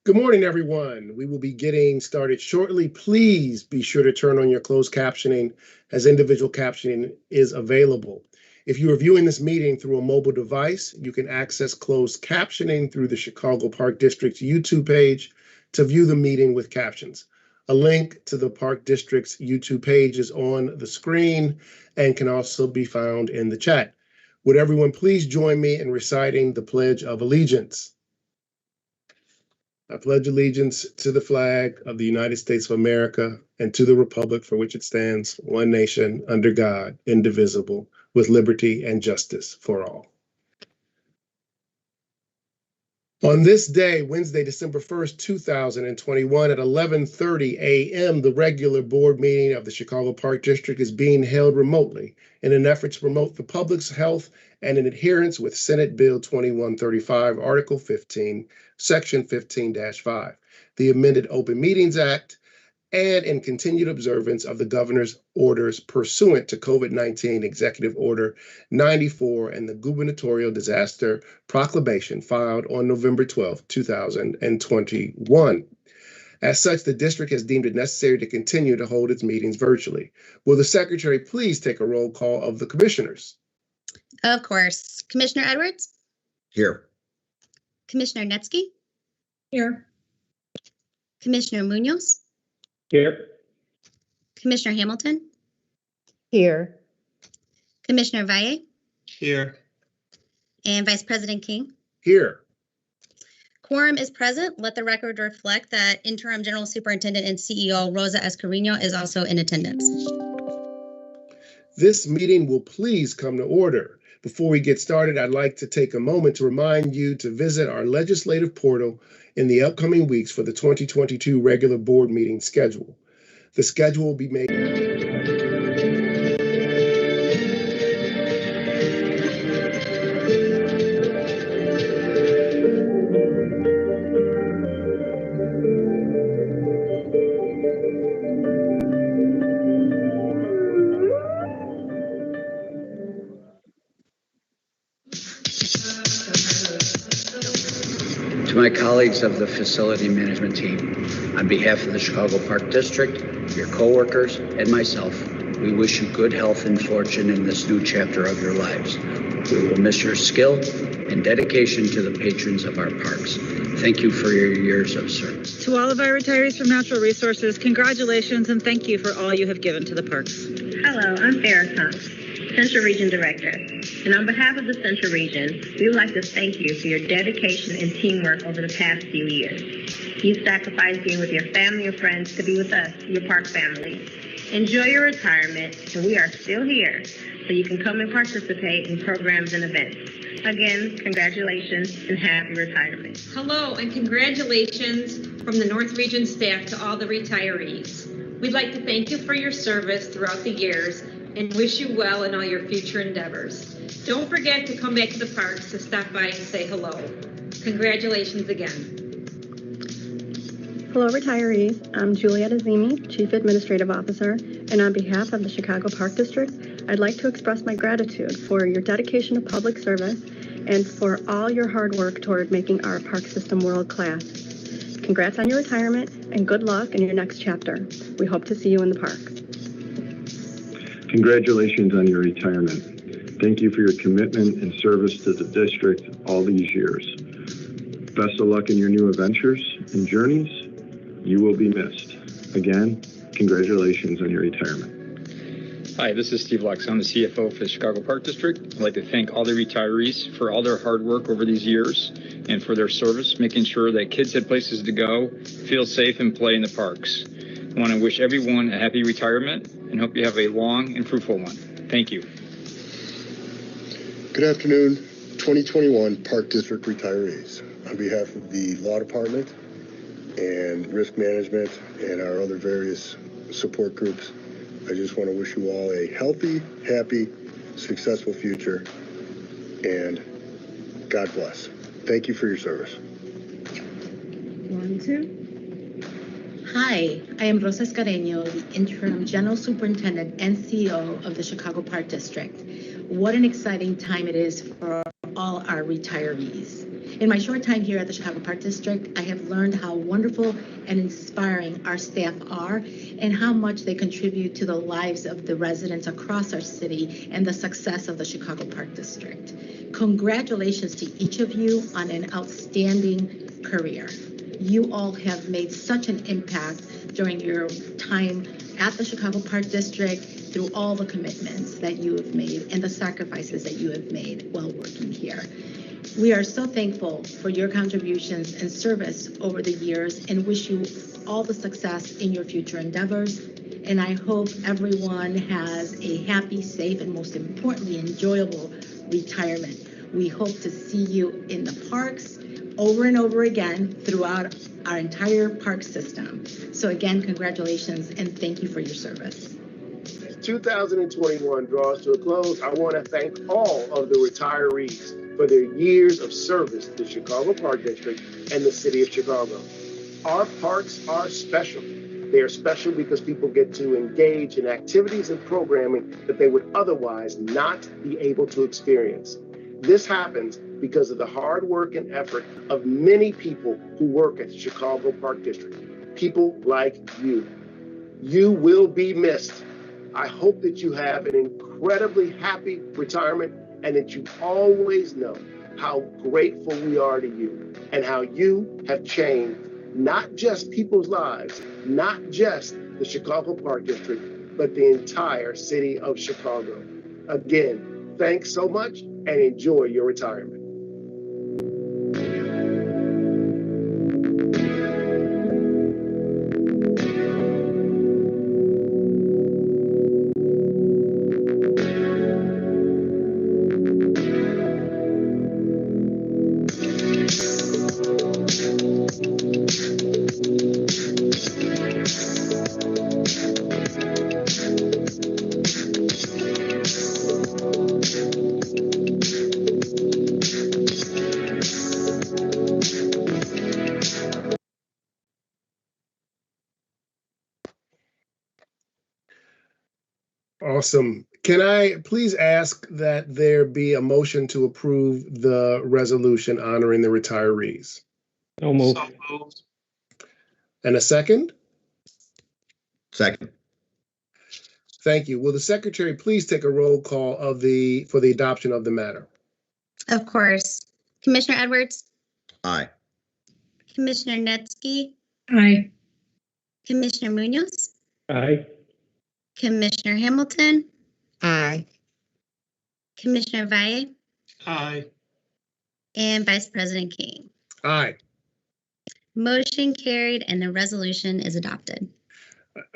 Good morning, everyone. We will be getting started shortly. Please be sure to turn on your closed captioning as individual captioning is available. If you are viewing this meeting through a mobile device, you can access closed captioning through the Chicago Park District's YouTube page to view the meeting with captions. A link to the Park District's YouTube page is on the screen and can also be found in the chat. Would everyone please join me in reciting the Pledge of Allegiance? I pledge allegiance to the flag of the United States of America and to the republic for which it stands, one nation, under God, indivisible, with liberty and justice for all. On this day, Wednesday, December 1st, 2021, at 11:30 a.m., the regular board meeting of the Chicago Park District is being held remotely in an effort to promote the public's health and in adherence with Senate Bill 2135, Article 15, Section 15-5, the amended Open Meetings Act, and in continued observance of the governor's orders pursuant to COVID-19 Executive Order 94 and the gubernatorial disaster proclamation filed on November 12, 2021. As such, the district has deemed it necessary to continue to hold its meetings virtually. Will the secretary please take a roll call of the commissioners? Of course. Commissioner Edwards? Here. Commissioner Netsky? Here. Commissioner Munoz? Here. Commissioner Hamilton? Here. Commissioner Valle? Here. And Vice President King? Here. Quorum is present. Let the record reflect that Interim General Superintendent and CEO Rosa S. Carino is also in attendance. This meeting will please come to order. Before we get started, I'd like to take a moment to remind you to visit our legislative portal in the upcoming weeks for the 2022 regular board meeting schedule. The schedule will be made. To my colleagues of the facility management team, on behalf of the Chicago Park District, your coworkers, and myself, we wish you good health and fortune in this new chapter of your lives. We will miss your skill and dedication to the patrons of our parks. Thank you for your years of service. To all of our retirees from Natural Resources, congratulations and thank you for all you have given to the parks. Hello, I'm Farrah Thomas, Central Region Director. And on behalf of the Central Region, we would like to thank you for your dedication and teamwork over the past few years. You sacrificed being with your family and friends to be with us, your park family. Enjoy your retirement, and we are still here, so you can come and participate in programs and events. Again, congratulations and happy retirement. Hello, and congratulations from the North Region staff to all the retirees. We'd like to thank you for your service throughout the years and wish you well in all your future endeavors. Don't forget to come back to the parks to stop by and say hello. Congratulations again. Hello, retirees. I'm Juliette Azimi, Chief Administrative Officer, and on behalf of the Chicago Park District, I'd like to express my gratitude for your dedication to public service and for all your hard work toward making our park system world-class. Congrats on your retirement and good luck in your next chapter. We hope to see you in the parks. Congratulations on your retirement. Thank you for your commitment and service to the district all these years. Best of luck in your new adventures and journeys. You will be missed. Again, congratulations on your retirement. Hi, this is Steve Lux. I'm the CFO for the Chicago Park District. I'd like to thank all the retirees for all their hard work over these years and for their service, making sure that kids had places to go, feel safe, and play in the parks. I want to wish everyone a happy retirement and hope you have a long and fruitful one. Thank you. Good afternoon, 2021 Park District retirees. On behalf of the Law Department and Risk Management and our other various support groups, I just want to wish you all a healthy, happy, successful future, and God bless. Thank you for your service. 1, 2. Hi, I am Rosa Escareño, the Interim General Superintendent and CEO of the Chicago Park District. What an exciting time it is for all our retirees. In my short time here at the Chicago Park District, I have learned how wonderful and inspiring our staff are and how much they contribute to the lives of the residents across our city and the success of the Chicago Park District. Congratulations to each of you on an outstanding career. You all have made such an impact during your time at the Chicago Park District through all the commitments that you have made and the sacrifices that you have made while working here. We are so thankful for your contributions and service over the years and wish you all the success in your future endeavors. And I hope everyone has a happy, safe, and most importantly, enjoyable retirement. We hope to see you in the parks over and over again throughout our entire park system. So again, congratulations and thank you for your service. 2021 draws to a close. I want to thank all of the retirees for their years of service to the Chicago Park District and the city of Chicago. Our parks are special. They are special because people get to engage in activities and programming that they would otherwise not be able to experience. This happens because of the hard work and effort of many people who work at the Chicago Park District. People like you. You will be missed. I hope that you have an incredibly happy retirement and that you always know how grateful we are to you and how you have changed not just people's lives, not just the Chicago Park District, but the entire city of Chicago. Again, thanks so much and enjoy your retirement. Awesome. Can I please ask that there be a motion to approve the resolution honoring the retirees? So moved. And a second? Second. Thank you. Will the secretary please take a roll call for the adoption of the matter? Of course. Commissioner Edwards, Aye. Commissioner Netsky, Aye. Commissioner Munoz, Aye. Commissioner Hamilton, Aye. Commissioner Valle, Aye. and Vice President King. Aye. Motion carried and the resolution is adopted.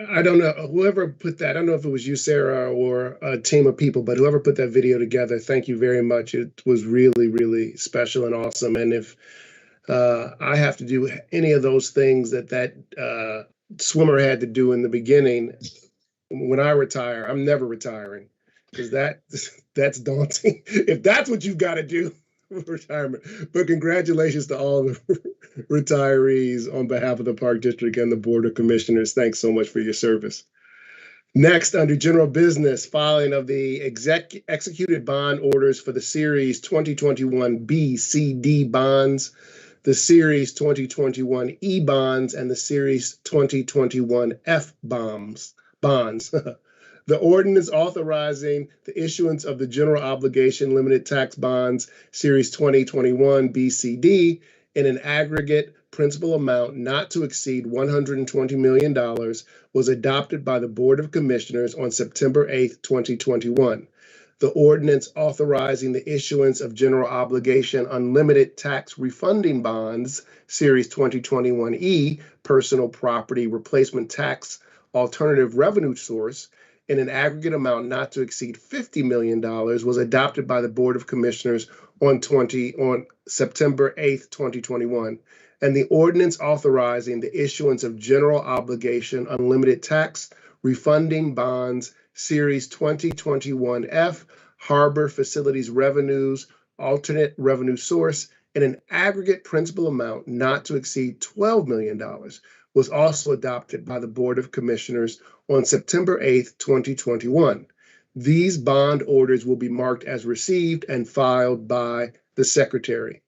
I don't know, whoever put that, I don't know if it was you, Sarah, or a team of people, but whoever put that video together, thank you very much. It was really, really special and awesome. And if I have to do any of those things that swimmer had to do in the beginning, when I retire, I'm never retiring, because that's daunting. If that's what you've got to do for retirement. But congratulations to all the retirees on behalf of the Park District and the Board of Commissioners. Thanks so much for your service. Next, under general business, filing of the executed bond orders for the Series 2021 B, C, D bonds, the Series 2021 E bonds, and the Series 2021 F bonds. The ordinance authorizing the issuance of the general obligation limited tax bonds Series 2021 BCD in an aggregate principal amount not to exceed $120 million was adopted by the Board of Commissioners on September 8, 2021. The ordinance authorizing the issuance of general obligation unlimited tax refunding bonds Series 2021E personal property replacement tax alternative revenue source in an aggregate amount not to exceed $50 million was adopted by the Board of Commissioners on September 8th, 2021. And the ordinance authorizing the issuance of general obligation unlimited tax refunding bonds Series 2021F harbor facilities revenues alternate revenue source in an aggregate principal amount not to exceed $12 million was also adopted by the Board of Commissioners on September 8th, 2021. These bond orders will be marked as received and filed by the Secretary.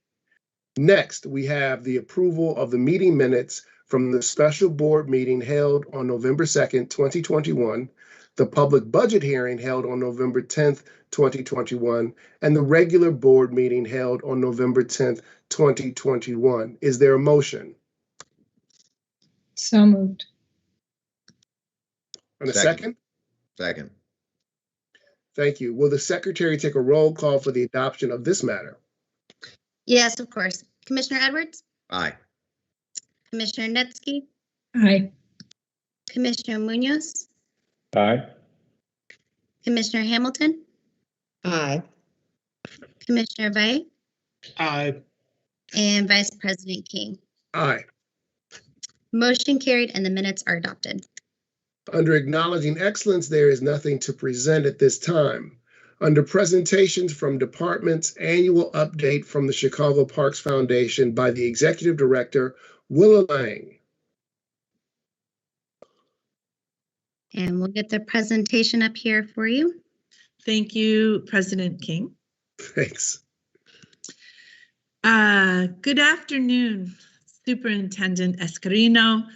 Next, we have the approval of the meeting minutes from the special board meeting held on November 2nd, 2021, the public budget hearing held on November 10th, 2021, and the regular board meeting held on November 10th, 2021. Is there a motion? So moved. And a second? Second. Thank you. Will the secretary take a roll call for the adoption of this matter? Yes, of course. Commissioner Edwards, Aye. Commissioner Netsky, Aye. Commissioner Munoz, Aye. Commissioner Hamilton, Aye. Commissioner Vay, Aye. and Vice President King. Aye. Motion carried and the minutes are adopted. Under acknowledging excellence, there is nothing to present at this time. Under presentations from departments, annual update from the Chicago Parks Foundation by the Executive Director, Willa Lang. And we'll get the presentation up here for you. Thank you, President King. Thanks. Good afternoon, Superintendent Escarino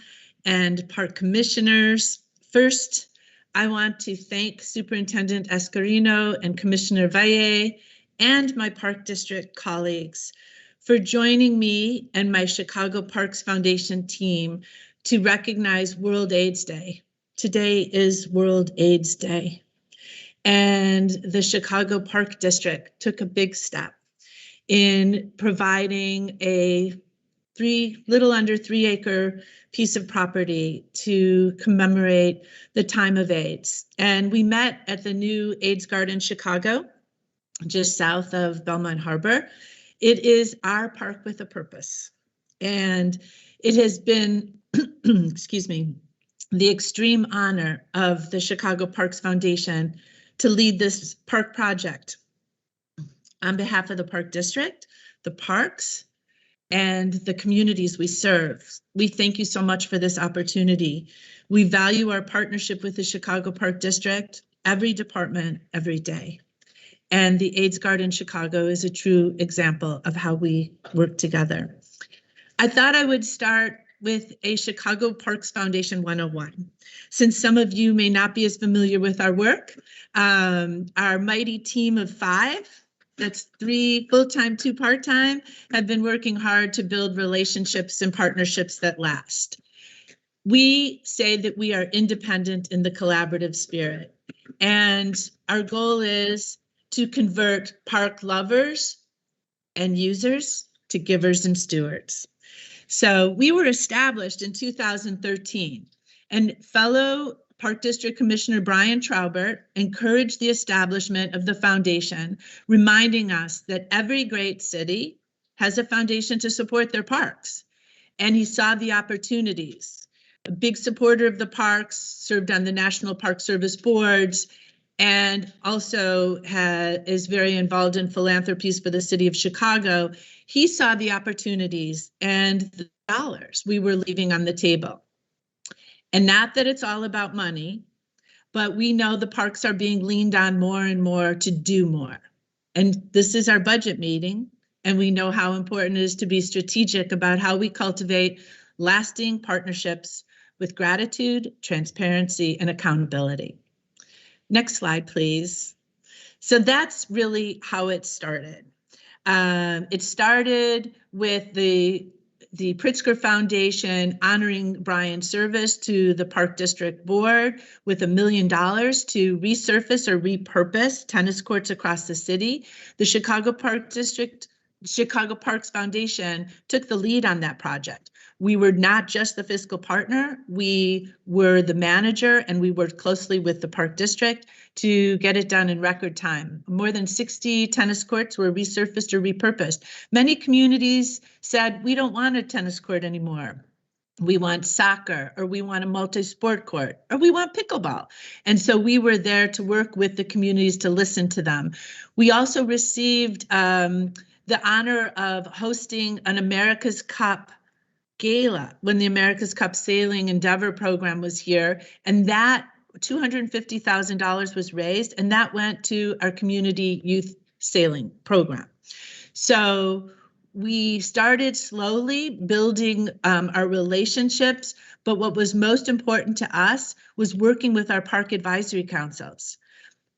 and Park Commissioners. First, I want to thank Superintendent Escarino and Commissioner Valle and my Park District colleagues for joining me and my Chicago Parks Foundation team to recognize World AIDS Day. Today is World AIDS Day, and the Chicago Park District took a big step in providing a little under 3 acre piece of property to commemorate the time of AIDS. And we met at the new AIDS Garden Chicago, just south of Belmont Harbor. It is our park with a purpose. And it has been, excuse me, the extreme honor of the Chicago Parks Foundation to lead this park project. On behalf of the Park District, the parks, and the communities we serve, we thank you so much for this opportunity. We value our partnership with the Chicago Park District, every department, every day. And the AIDS Garden Chicago is a true example of how we work together. I thought I would start with a Chicago Parks Foundation 101. Since some of you may not be as familiar with our work, our mighty team of 5, that's 3 full-time, 2 part-time, have been working hard to build relationships and partnerships that last. We say that we are independent in the collaborative spirit, and our goal is to convert park lovers and users to givers and stewards. So we were established in 2013, and fellow Park District Commissioner Brian Traubert encouraged the establishment of the foundation, reminding us that every great city has a foundation to support their parks. And he saw the opportunities. A big supporter of the parks, served on the National Park Service boards, and also is very involved in philanthropies for the city of Chicago. He saw the opportunities and the dollars we were leaving on the table. And not that it's all about money, but we know the parks are being leaned on more and more to do more. And this is our budget meeting, and we know how important it is to be strategic about how we cultivate lasting partnerships with gratitude, transparency, and accountability. Next slide, please. So that's really how it started. It started with the Pritzker Foundation honoring Brian's service to the Park District Board with $1 million to resurface or repurpose tennis courts across the city. The Chicago Parks Foundation took the lead on that project. We were not just the fiscal partner, we were the manager, and we worked closely with the Park District to get it done in record time. More than 60 tennis courts were resurfaced or repurposed. Many communities said, we don't want a tennis court anymore. We want soccer, or we want a multi-sport court, or we want pickleball. And so we were there to work with the communities to listen to them. We also received the honor of hosting an America's Cup gala when the America's Cup Sailing Endeavor program was here, and that $250,000 was raised, and that went to our community youth sailing program. So We started slowly building our relationships, but what was most important to us was working with our park advisory councils.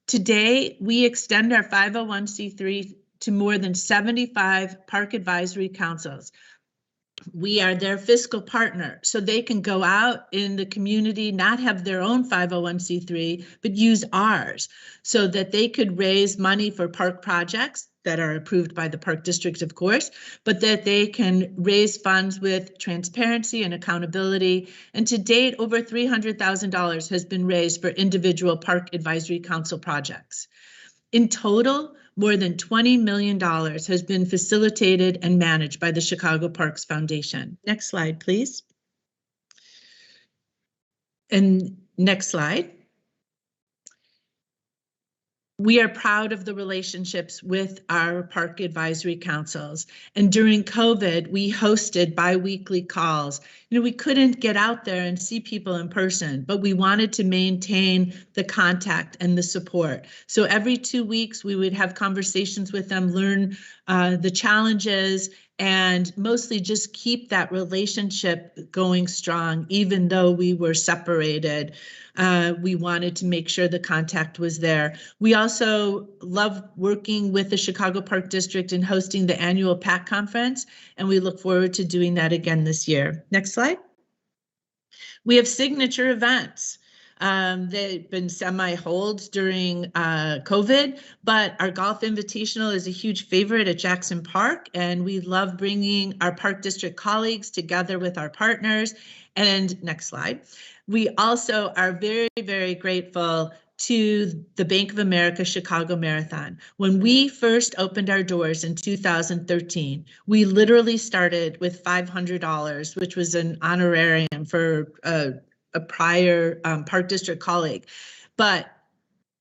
Today, we extend our 501c3 to more than 75 park advisory councils. We are their fiscal partner, so they can go out in the community, not have their own 501c3, but use ours so that they could raise money for park projects that are approved by the park district, of course, but that they can raise funds with transparency and accountability. And to date, over $300,000 has been raised for individual park advisory council projects. In total, more than $20 million has been facilitated and managed by the Chicago Parks Foundation. Next slide, please. And next slide. We are proud of the relationships with our park advisory councils. And during COVID, we hosted bi-weekly calls. You know, we couldn't get out there and see people in person, but we wanted to maintain the contact and the support. So every 2 weeks, we would have conversations with them, learn the challenges, and mostly just keep that relationship going strong, even though we were separated. We wanted to make sure the contact was there. We also love working with the Chicago Park District and hosting the annual PAC conference, and we look forward to doing that again this year. Next slide. We have signature events. They've been semi-hold during COVID, but our Golf Invitational is a huge favorite at Jackson Park, and we love bringing our Park District colleagues together with our partners. And next slide. We also are very, very grateful to the Bank of America Chicago Marathon. When we first opened our doors in 2013, we literally started with $500, which was an honorarium for a prior Park District colleague. But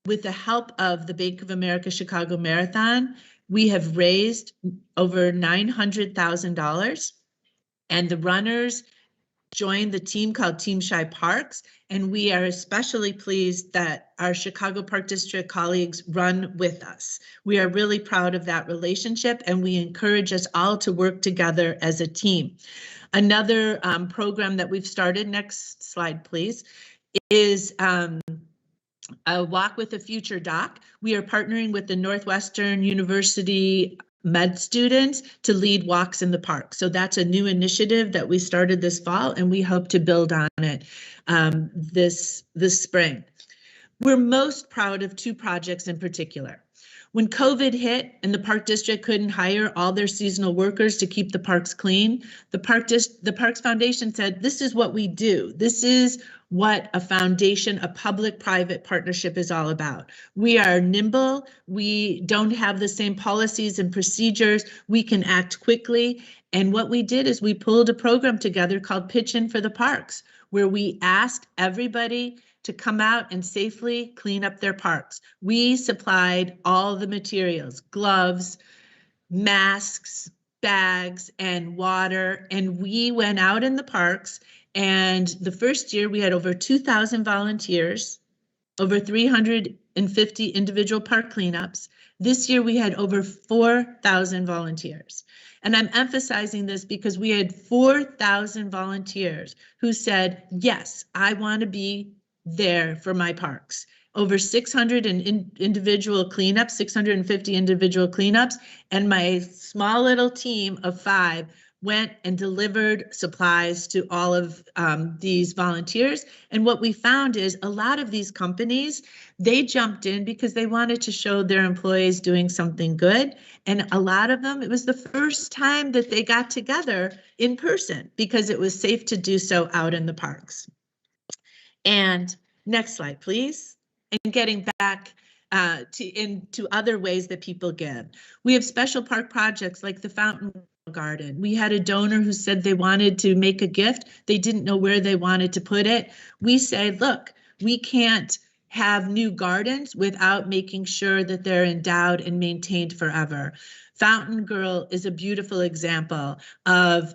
with the help of the Bank of America Chicago Marathon, we have raised over $900,000, and the runners joined the team called Team Shy Parks, and we are especially pleased that our Chicago Park District colleagues run with us. We are really proud of that relationship, and we encourage us all to work together as a team. Another program that we've started, next slide please, is a Walk with the Future Doc. We are partnering with the Northwestern University med students to lead walks in the park. So that's a new initiative that we started this fall, and we hope to build on it this spring. We're most proud of two projects in particular. When COVID hit and the Park District couldn't hire all their seasonal workers to keep the parks clean, the Parks Foundation said, this is what we do. This is what a foundation, a public-private partnership is all about. We are nimble. We don't have the same policies and procedures. We can act quickly. And what we did is we pulled a program together called Pitch In for the Parks, where we asked everybody to come out and safely clean up their parks. We supplied all the materials, gloves, masks, bags, and water, and we went out in the parks. And the first year we had over 2,000 volunteers, over 350 individual park cleanups. This year we had over 4,000 volunteers. And I'm emphasizing this because we had 4,000 volunteers who said, yes, I want to be there for my parks. Over 600 individual cleanups, 650 individual cleanups, and my small little team of 5 went and delivered supplies to all of these volunteers. And what we found is a lot of these companies, they jumped in because they wanted to show their employees doing something good. And a lot of them, it was the first time that they got together in person because it was safe to do so out in the parks. And next slide, please. And getting back into other ways that people give. We have special park projects like the fountain garden. We had a donor who said they wanted to make a gift. They didn't know where they wanted to put it. We said, look, we can't have new gardens without making sure that they're endowed and maintained forever. Fountain Girl is a beautiful example of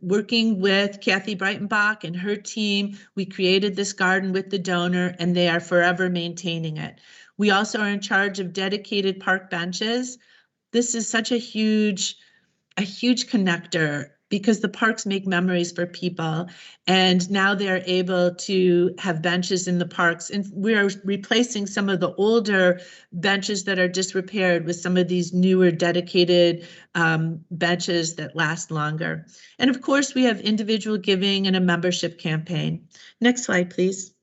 working with Kathy Breitenbach and her team. We created this garden with the donor, and they are forever maintaining it. We also are in charge of dedicated park benches. This is such a huge a huge connector because the parks make memories for people. And now they're able to have benches in the parks. And we are replacing some of the older benches that are disrepaired with some of these newer dedicated benches that last longer. And of course, we have individual giving and a membership campaign. Next slide, please.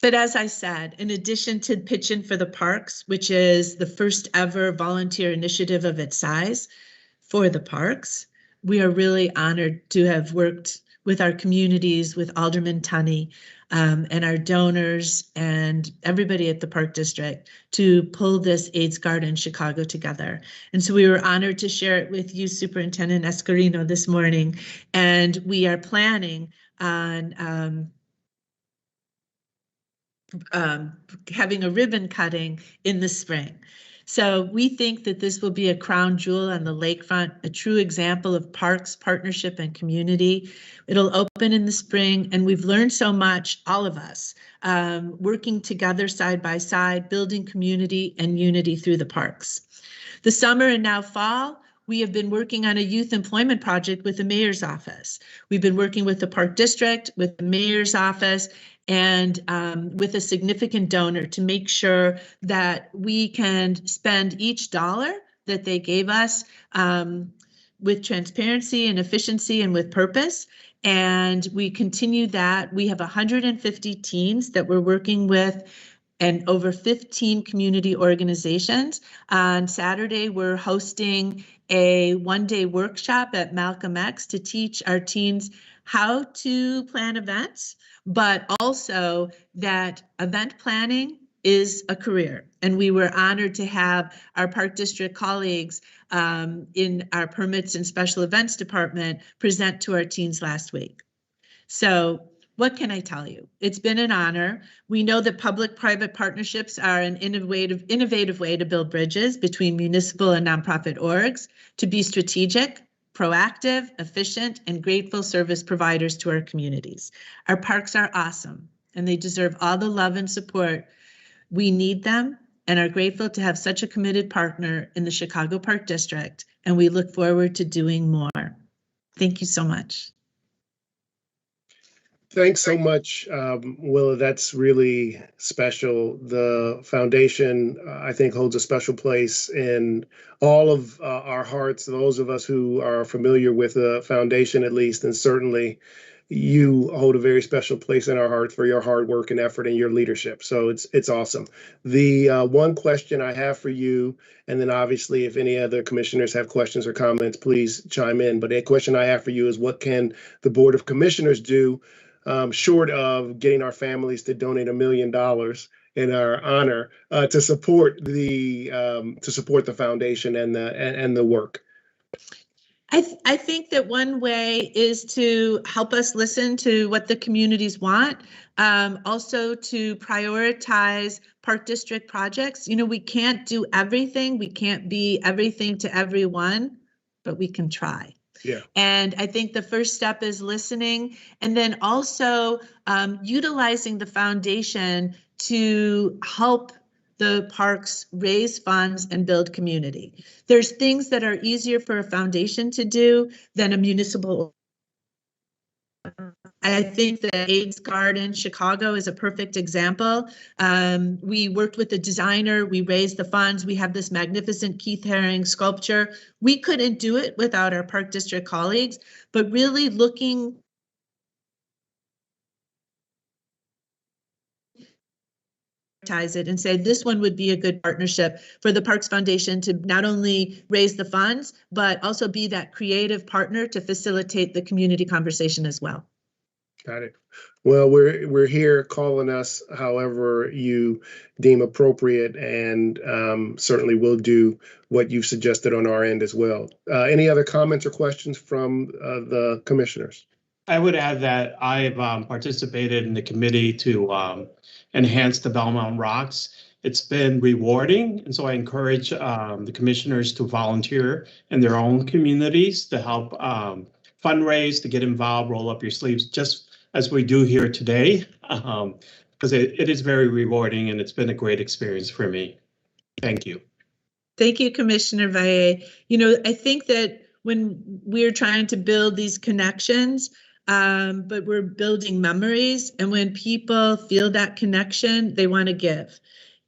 But as I said, in addition to Pitch In for the Parks, which is the first ever volunteer initiative of its size for the parks, we are really honored to have worked with our communities, with Alderman Tunney, and our donors and everybody at the Park District to pull this AIDS Garden Chicago together. And so we were honored to share it with you, Superintendent Escarino, this morning. And we are planning on having a ribbon cutting in the spring. So we think that this will be a crown jewel on the lakefront, a true example of parks, partnership, and community. It'll open in the spring, and we've learned so much, all of us, working together side by side, building community and unity through the parks. The summer and now fall, we have been working on a youth employment project with the mayor's office. We've been working with the Park District, with the mayor's office, and with a significant donor to make sure that we can spend each dollar that they gave us with transparency and efficiency and with purpose. And we continue that. We have 150 teens that we're working with and over 15 community organizations. On Saturday, we're hosting a one-day workshop at Malcolm X to teach our teens how to plan events, but also that event planning is a career. And we were honored to have our Park District colleagues in our permits and special events department present to our teens last week. So what can I tell you? It's been an honor. We know that public-private partnerships are an innovative way to build bridges between municipal and nonprofit orgs, to be strategic, proactive, efficient, and grateful service providers to our communities. Our parks are awesome, and they deserve all the love and support. We need them and are grateful to have such a committed partner in the Chicago Park District, and we look forward to doing more. Thank you so much. Thanks so much, Willa. That's really special. The foundation, I think, holds a special place in all of our hearts, those of us who are familiar with the foundation at least, and certainly you hold a very special place in our hearts for your hard work and effort and your leadership. So it's awesome. The one question I have for you, and then obviously if any other commissioners have questions or comments, please chime in. But a question I have for you is, what can the Board of Commissioners do short of getting our families to donate $1 million in our honor to support the foundation and the work? I think that one way is to help us listen to what the communities want. Also to prioritize Park District projects. You know, we can't do everything. We can't be everything to everyone, but we can try. Yeah. And I think the first step is listening, and then also utilizing the foundation to help the parks raise funds and build community. There's things that are easier for a foundation to do than a municipal. I think the AIDS Garden Chicago is a perfect example. We worked with the designer, we raised the funds, we have this magnificent Keith Haring sculpture. We couldn't do it without our Park District colleagues, but really looking it and say this one would be a good partnership for the Parks Foundation to not only raise the funds, but also be that creative partner to facilitate the community conversation as well. Got it. Well, we're here, calling us however you deem appropriate, and certainly will do what you've suggested on our end as well. Any other comments or questions from the commissioners? I would add that I've participated in the committee to enhance the Belmont Rocks. It's been rewarding, and so I encourage the commissioners to volunteer in their own communities to help fundraise, to get involved, roll up your sleeves, just as we do here today, because it is very rewarding and it's been a great experience for me. Thank you. Thank you, Commissioner Valle. You know, I think that when we're trying to build these connections, but we're building memories, and when people feel that connection, they want to give.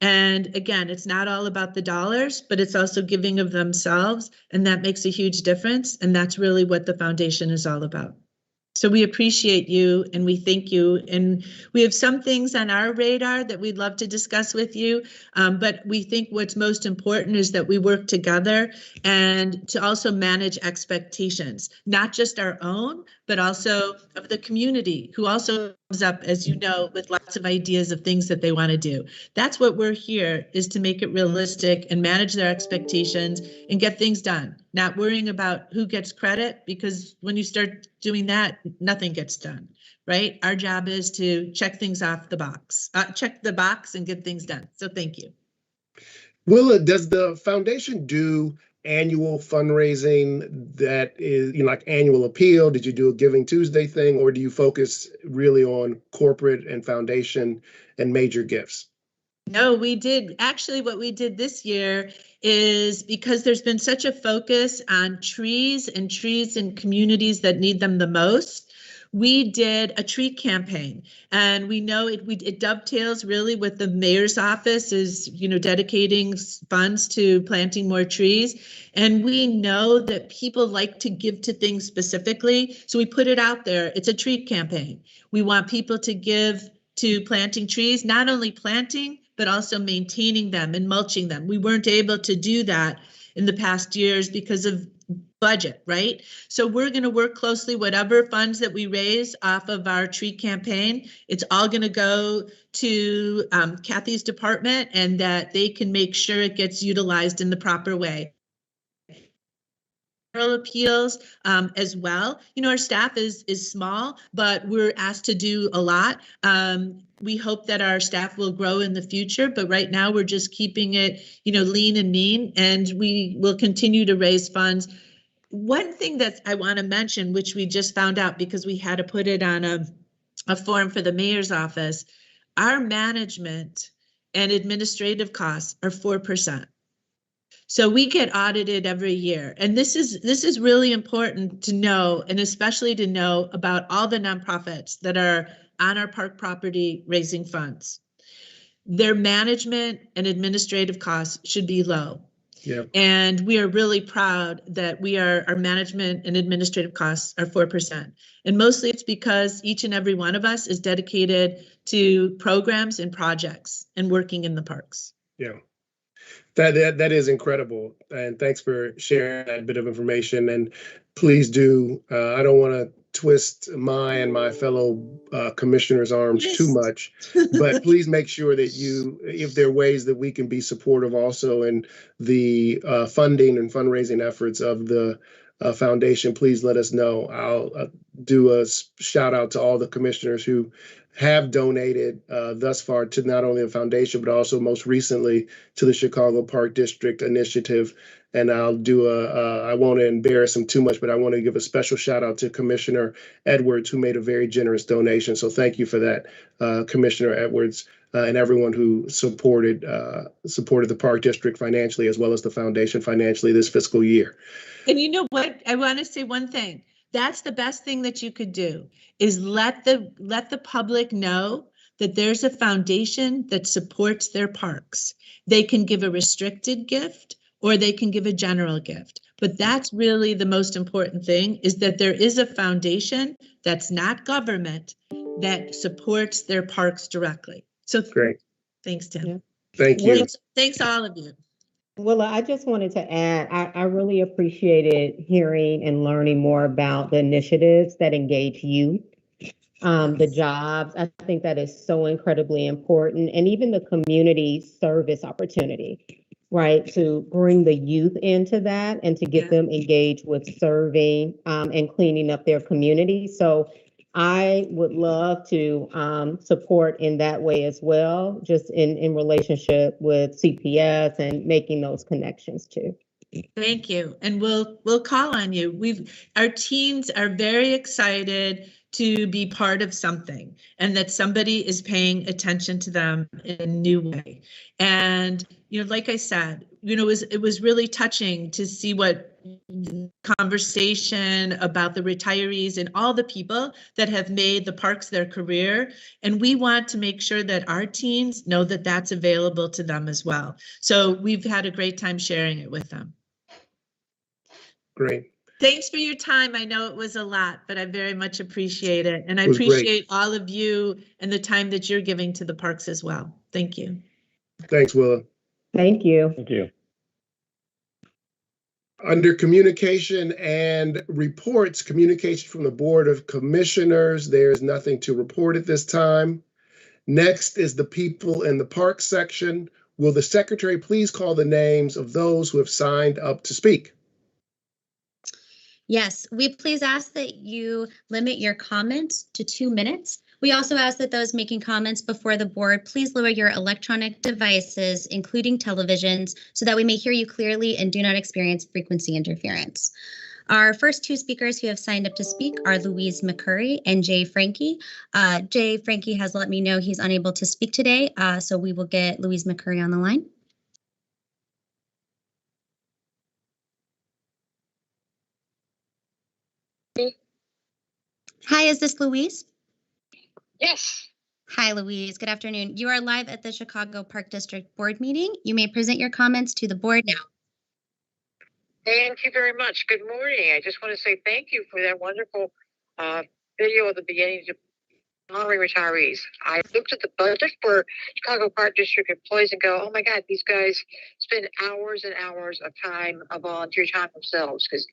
And again, it's not all about the dollars, but it's also giving of themselves, and that makes a huge difference. And that's really what the foundation is all about. So we appreciate you and we thank you. And we have some things on our radar that we'd love to discuss with you. But we think what's most important is that we work together and to also manage expectations, not just our own, but also of the community, who also comes up, as you know, with lots of ideas of things that they want to do. That's what we're here, is to make it realistic and manage their expectations and get things done, not worrying about who gets credit, because when you start doing that, nothing gets done, right? Our job is to check things off the box, check the box and get things done. So thank you. Willa, does the foundation do annual fundraising that is, you know, like annual appeal? Did you do a Giving Tuesday thing, or do you focus really on corporate and foundation and major gifts? No, we did. Actually, what we did this year is, because there's been such a focus on trees in communities that need them the most, we did a tree campaign. And we know it dovetails really with the mayor's office is, you know, dedicating funds to planting more trees. And we know that people like to give to things specifically. So we put it out there. It's a tree campaign. We want people to give to planting trees, not only planting, but also maintaining them and mulching them. We weren't able to do that in the past years because of budget, right? So we're going to work closely, whatever funds that we raise off of our tree campaign, it's all going to go to Kathy's department, and that they can make sure it gets utilized in the proper way. Appeals as well. You know, our staff is small, but we're asked to do a lot. We hope that our staff will grow in the future, but right now we're just keeping it, you know, lean and mean, and we will continue to raise funds. One thing that I want to mention, which we just found out because we had to put it on a form for the mayor's office, our management and administrative costs are 4%. So we get audited every year. And this is really important to know, and especially to know about all the nonprofits that are on our park property raising funds. Their management and administrative costs should be low. Yeah. And we are really proud that our management and administrative costs are 4%. And mostly it's because each and every one of us is dedicated to programs and projects and working in the parks. Yeah. That is incredible, and thanks for sharing that bit of information. And please do, I don't want to twist my and my fellow commissioners' arms too much, but please make sure that if there are ways that we can be supportive also in the funding and fundraising efforts of the foundation, please let us know. I'll do a shout out to all the commissioners who have donated thus far to not only the foundation, but also most recently to the Chicago Park District Initiative. And I'll do I won't embarrass him too much, but I want to give a special shout out to Commissioner Edwards, who made a very generous donation. So thank you for that, Commissioner Edwards, and everyone who supported the Park District financially, as well as the foundation financially this fiscal year. And you know what? I want to say one thing. That's the best thing that you could do, is let the public know that there's a foundation that supports their parks. They can give a restricted gift or they can give a general gift. But that's really the most important thing, is that there is a foundation that's not government that supports their parks directly. So great. Thanks, Tim. Yeah. Thank you. Thanks all of you. Well, I just wanted to add, I really appreciated hearing and learning more about the initiatives that engage youth, the jobs. I think that is so incredibly important, and even the community service opportunity, right? To bring the youth into that and to get them engaged with serving and cleaning up their community. So I would love to support in that way as well, just in relationship with CPS and making those connections too. Thank you. And we'll call on you. Our teams are very excited to be part of something and that somebody is paying attention to them in a new way. And, like I said, it was really touching to see what conversation about the retirees and all the people that have made the parks their career. And we want to make sure that our teams know that that's available to them as well. So we've had a great time sharing it with them. Great. Thanks for your time. I know it was a lot, but I very much appreciate it. And I appreciate all of you and the time that you're giving to the parks as well. Thank you. Thanks, Willa. Thank you. Thank you. Under communication and reports, communication from the Board of Commissioners, there's nothing to report at this time. Next is the people in the park section. Will the secretary please call the names of those who have signed up to speak? Yes, we please ask that you limit your comments to 2 minutes. We also ask that those making comments before the board, please lower your electronic devices, including televisions, so that we may hear you clearly and do not experience frequency interference. Our first 2 speakers who have signed up to speak are Louise Mccurry and Jay Frankie. Jay Frankie has let me know he's unable to speak today, so we will get Louise Mccurry on the line. Hi, is this Louise? Yes. Hi, Louise. Good afternoon. You are live at the Chicago Park District Board meeting. You may present your comments to the board now. Thank you very much. Good morning. I just want to say thank you for that wonderful video at the beginning to honoring retirees. I looked at the budget for Chicago Park District employees and go, oh my God, these guys spend hours and hours of time, of volunteer time themselves, because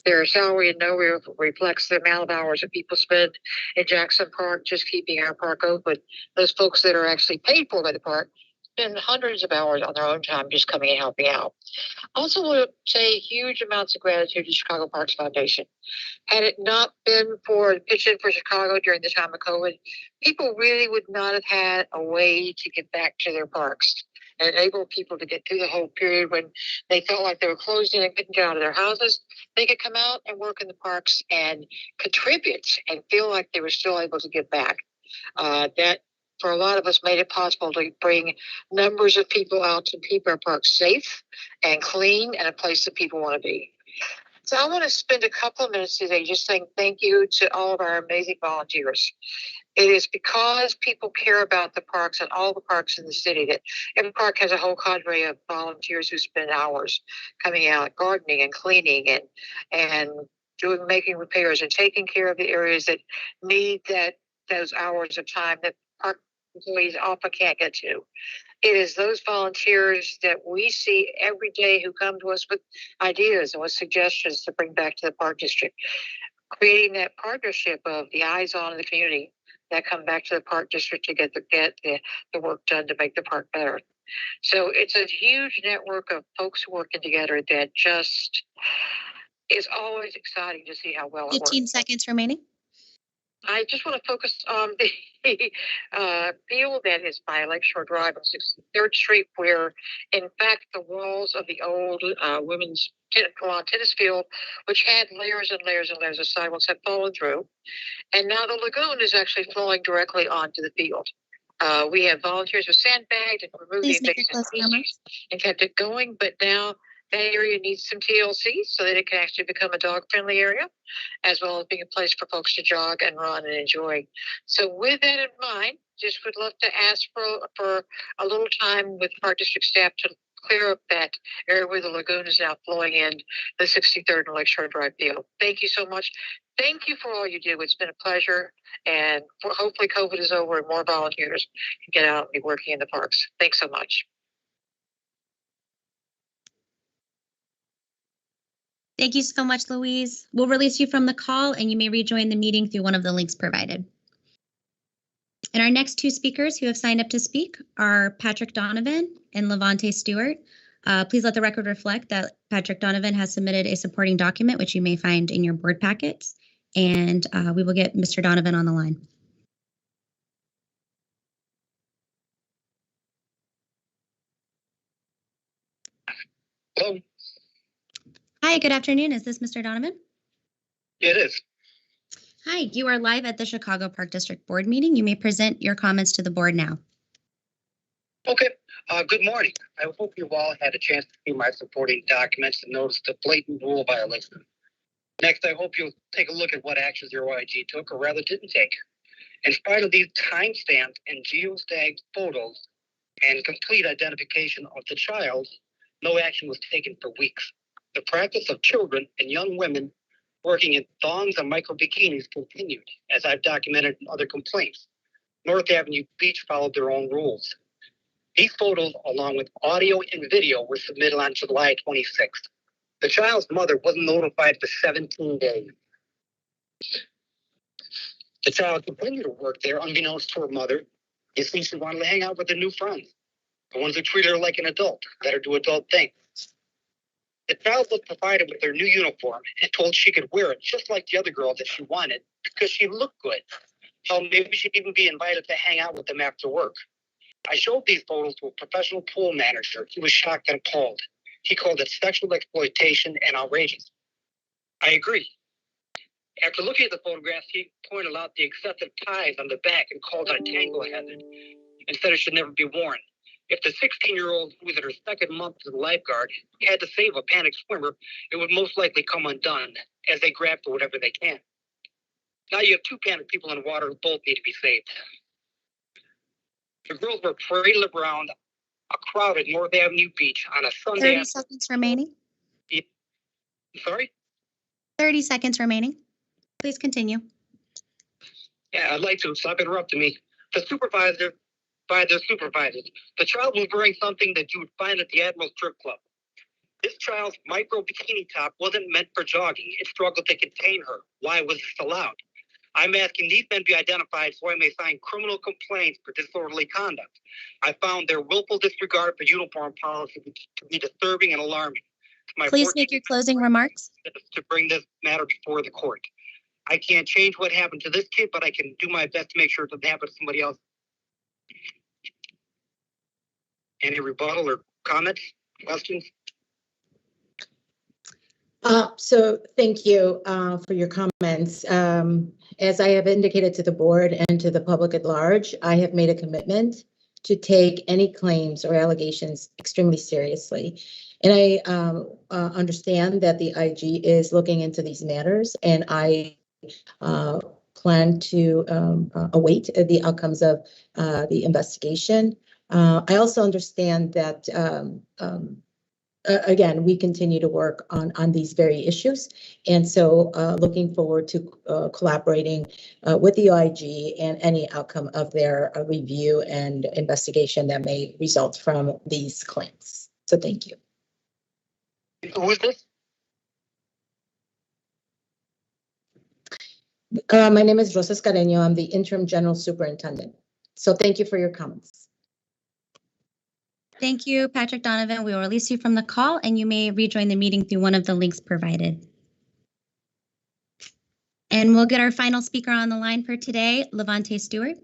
their salary in nowhere reflects the amount of hours that people spend in Jackson Park just keeping our park open. Those folks that are actually paid for by the park spend hundreds of hours on their own time just coming and helping out. I also want to say huge amounts of gratitude to Chicago Parks Foundation. Had it not been for the pitch in for Chicago during the time of COVID, people really would not have had a way to get back to their parks and enable people to get through the whole period when they felt like they were closed in and couldn't get out of their houses. They could come out and work in the parks and contribute and feel like they were still able to give back. That, for a lot of us, made it possible to bring numbers of people out to keep our parks safe and clean and a place that people want to be. So I want to spend a couple of minutes today just saying thank you to all of our amazing volunteers. It is because people care about the parks and all the parks in the city that every park has a whole cadre of volunteers who spend hours coming out, gardening and cleaning and making repairs and taking care of the areas that need those hours of time that park employees often can't get to. It is those volunteers that we see every day who come to us with ideas and with suggestions to bring back to the park district. Creating that partnership of the eyes on in the community that come back to the park district to get the work done to make the park better. So it's a huge network of folks working together that just is always exciting to see how well it works. 15 seconds remaining. I just want to focus on the field that is by Lakeshore Drive on 63rd Street, where, in fact, the walls of the old women's tennis field, which had layers and layers and layers of sidewalks, have fallen through. And now the lagoon is actually flowing directly onto the field. We have volunteers with sandbagged and removed the invasive species and kept it going, but now that area needs some TLC so that it can actually become a dog-friendly area, as well as being a place for folks to jog and run and enjoy. So with that in mind, just would love to ask for a little time with Park District staff to clear up that area where the lagoon is now flowing in the 63rd and Lakeshore Drive field. Thank you so much. Thank you for all you do. It's been a pleasure. And hopefully COVID is over and more volunteers can get out and be working in the parks. Thanks so much. Thank you so much, Louise. We'll release you from the call and you may rejoin the meeting through one of the links provided. And our next 2 speakers who have signed up to speak are Patrick Donovan and Levante Stewart. Please let the record reflect that Patrick Donovan has submitted a supporting document, which you may find in your board packets. And we will get Mr. Donovan on the line. Hello. Hi, good afternoon. Is this Mr. Donovan? It is. Hi, you are live at the Chicago Park District Board meeting. You may present your comments to the board now. Okay, good morning. I hope you've all had a chance to see my supporting documents and notice the blatant rule violation. Next, I hope you'll take a look at what actions your OIG took or rather didn't take. In spite of these timestamped and geotagged photos and complete identification of the child, no action was taken for weeks. The practice of children and young women working in thongs and micro bikinis continued, as I've documented in other complaints. North Avenue Beach followed their own rules. These photos, along with audio and video, were submitted on July 26th. The child's mother wasn't notified for 17 days. The child continued to work there unbeknownst to her mother. You see, she wanted to hang out with her new friends, the ones who treated her like an adult, let her do adult things. The child was provided with her new uniform and told she could wear it just like the other girls that she wanted because she looked good. Hell, maybe she'd even be invited to hang out with them after work. I showed these photos to a professional pool manager. He was shocked and appalled. He called it sexual exploitation and outrageous. I agree. After looking at the photographs, he pointed out the excessive ties on the back and called it a tangle hazard and said it should never be worn. If the 16-year-old who was in her second month as a lifeguard had to save a panicked swimmer, it would most likely come undone as they grab for whatever they can. Now you have two panicked people in the water who both need to be saved. The girls were paraded around a crowded North Avenue beach on a Sunday. 30 seconds remaining. Sorry? 30 seconds remaining. Please continue. Yeah, I'd like to. Stop interrupting me. The supervisor, by the supervisors, the child was wearing something that you would find at the Admiral Strip Club. This child's micro bikini top wasn't meant for jogging. It struggled to contain her. Why was this allowed? I'm asking these men be identified so I may sign criminal complaints for disorderly conduct. I found their willful disregard for uniform policy to be disturbing and alarming. Please make your closing remarks. To bring this matter before the court. I can't change what happened to this kid, but I can do my best to make sure it doesn't happen to somebody else. Any rebuttal or comments, questions? So thank you for your comments. As I have indicated to the board and to the public at large, I have made a commitment to take any claims or allegations extremely seriously. And I understand that the IG is looking into these matters, and I plan to await the outcomes of the investigation. I also understand that again, we continue to work on these very issues. And so looking forward to collaborating with the OIG and any outcome of their review and investigation that may result from these claims. So thank you. Who is this? My name is Rosa Scareño. I'm the Interim General Superintendent. So thank you for your comments. Thank you, Patrick Donovan. We will release you from the call and you may rejoin the meeting through one of the links provided. And we'll get our final speaker on the line for today, Levante Stewart.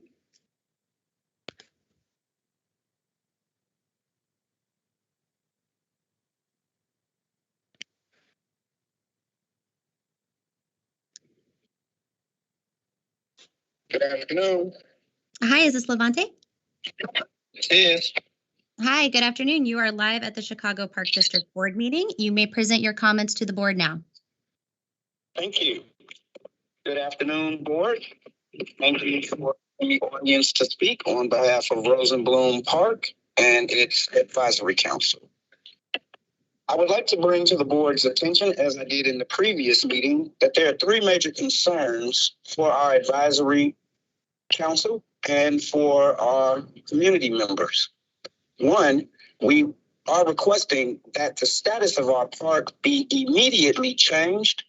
Good afternoon. Hi, is this Levante? It is. Hi, good afternoon. You are live at the Chicago Park District Board meeting. You may present your comments to the board now. Thank you. Good afternoon, board. Thank you for the audience to speak on behalf of Rosenblum Park and its advisory council. I would like to bring to the board's attention, as I did in the previous meeting, that there are three major concerns for our advisory council and for our community members. One, we are requesting that the status of our park be immediately changed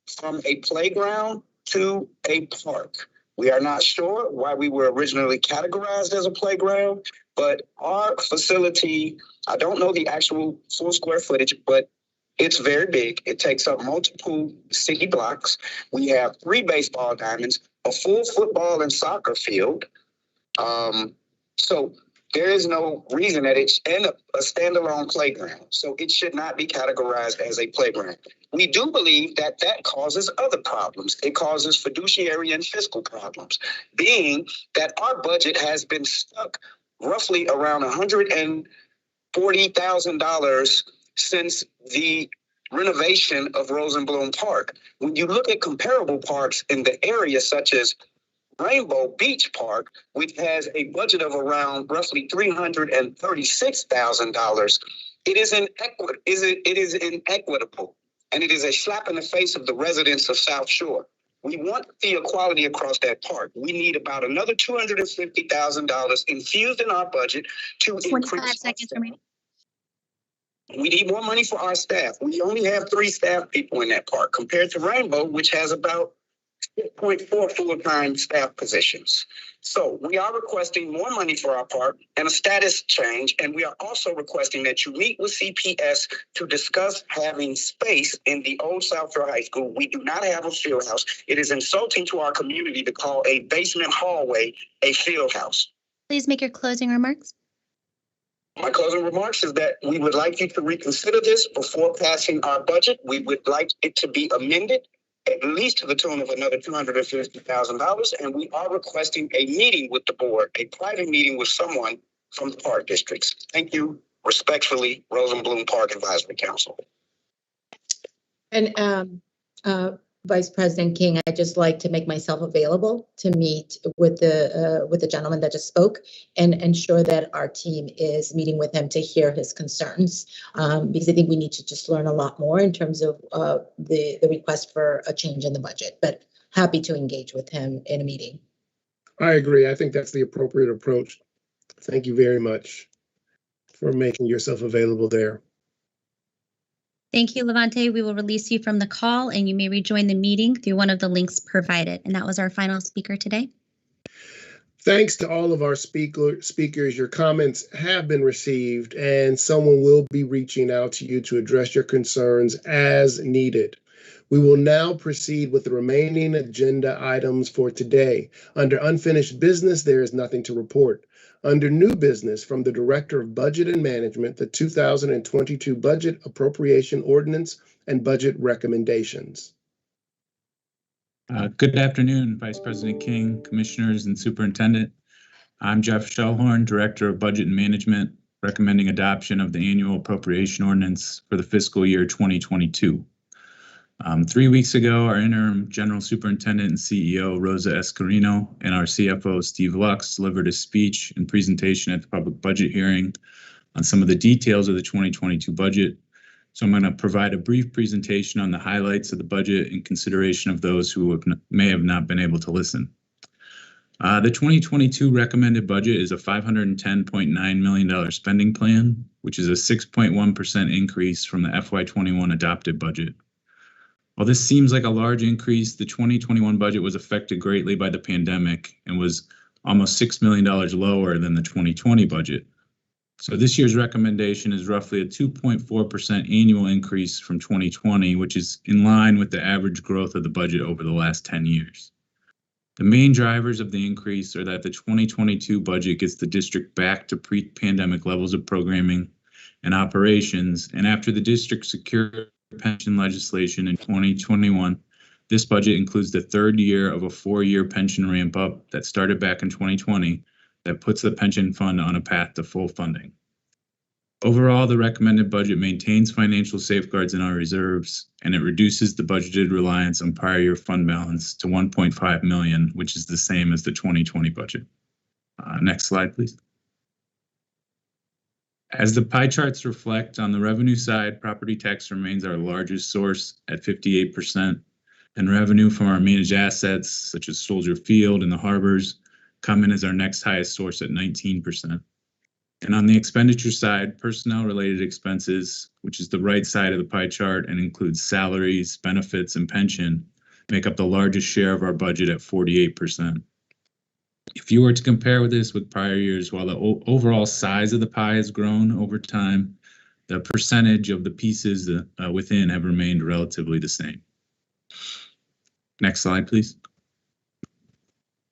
from a playground to a park. We are not sure why we were originally categorized as a playground, but our facility, I don't know the actual full square footage, but it's very big. It takes up multiple city blocks. We have 3 baseball diamonds, a full football and soccer field. So There is no reason that it's a standalone playground, so it should not be categorized as a playground. We do believe that that causes other problems. It causes fiduciary and fiscal problems, being that our budget has been stuck roughly around $140,000 since the renovation of Rosenblum Park. When you look at comparable parks in the area, such as Rainbow Beach Park, which has a budget of around roughly $336,000, it is inequitable, and it is a slap in the face of the residents of South Shore. We want the equality across that park. We need about another $250,000 infused in our budget to 25 seconds remaining. We need more money for our staff. We only have 3 staff people in that park compared to Rainbow, which has about 6.4 full-time staff positions. So we are requesting more money for our park and a status change, and we are also requesting that you meet with CPS to discuss having space in the old South Shore High School. We do not have a field house. It is insulting to our community to call a basement hallway a field house. Please make your closing remarks. My closing remarks is that we would like you to reconsider this before passing our budget. We would like it to be amended at least to the tune of another $250,000, and we are requesting a meeting with the board, a private meeting with someone from the park districts. Thank you. Respectfully, Rosenblum Park Advisory Council. And Vice President King, I'd just like to make myself available to meet with the gentleman that just spoke and ensure that our team is meeting with him to hear his concerns, because I think we need to just learn a lot more in terms of the request for a change in the budget, but happy to engage with him in a meeting. I agree. I think that's the appropriate approach. Thank you very much for making yourself available there. Thank you, Levante. We will release you from the call and you may rejoin the meeting through one of the links provided. And that was our final speaker today. Thanks to all of our speakers. Your comments have been received and someone will be reaching out to you to address your concerns as needed. We will now proceed with the remaining agenda items for today. Under unfinished business, there is nothing to report. Under new business from the Director of Budget and Management, the 2022 Budget Appropriation Ordinance and Budget Recommendations. Good afternoon, Vice President King, Commissioners, and Superintendent. I'm Jeff Shellhorn, Director of Budget and Management, recommending adoption of the Annual Appropriation Ordinance for the fiscal year 2022. 3 weeks ago, our Interim General Superintendent and CEO, Rosa Escarino, and our CFO, Steve Lux, delivered a speech and presentation at the public budget hearing on some of the details of the 2022 budget. So I'm going to provide a brief presentation on the highlights of the budget in consideration of those who may have not been able to listen. The 2022 recommended budget is a $510.9 million spending plan, which is a 6.1% increase from the FY21 adopted budget. While this seems like a large increase, the 2021 budget was affected greatly by the pandemic and was almost $6 million lower than the 2020 budget. So this year's recommendation is roughly a 2.4% annual increase from 2020, which is in line with the average growth of the budget over the last 10 years. The main drivers of the increase are that the 2022 budget gets the district back to pre-pandemic levels of programming and operations, and after the district secured pension legislation in 2021, this budget includes the third year of a 4-year pension ramp up that started back in 2020 that puts the pension fund on a path to full funding. Overall, the recommended budget maintains financial safeguards in our reserves, and it reduces the budgeted reliance on prior year fund balance to $1.5 million, which is the same as the 2020 budget. Next slide, please. As the pie charts reflect, on the revenue side, property tax remains our largest source at 58%, and revenue from our managed assets, such as Soldier Field and the harbors, come in as our next highest source at 19%. And on the expenditure side, personnel-related expenses, which is the right side of the pie chart and includes salaries, benefits, and pension, make up the largest share of our budget at 48%. If you were to compare this with prior years, while the overall size of the pie has grown over time, the percentage of the pieces within have remained relatively the same. Next slide, please.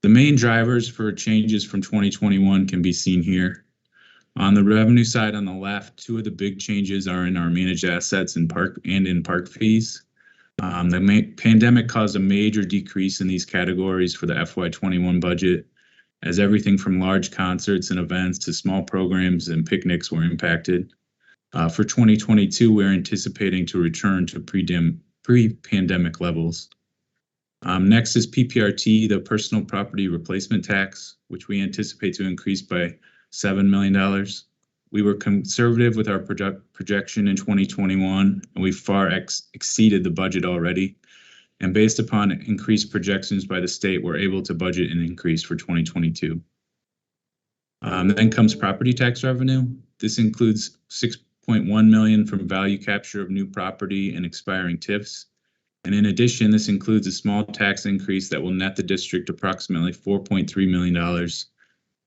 The main drivers for changes from 2021 can be seen here. On the revenue side on the left, two of the big changes are in our managed assets and in park fees. The pandemic caused a major decrease in these categories for the FY21 budget, as everything from large concerts and events to small programs and picnics were impacted. For 2022, we're anticipating to return to pre-pandemic levels. Next is PPRT, the personal property replacement tax, which we anticipate to increase by $7 million. We were conservative with our projection in 2021, and we far exceeded the budget already. And based upon increased projections by the state, we're able to budget an increase for 2022. Then comes property tax revenue. This includes $6.1 million from value capture of new property and expiring TIFs. And in addition, this includes a small tax increase that will net the district approximately $4.3 million.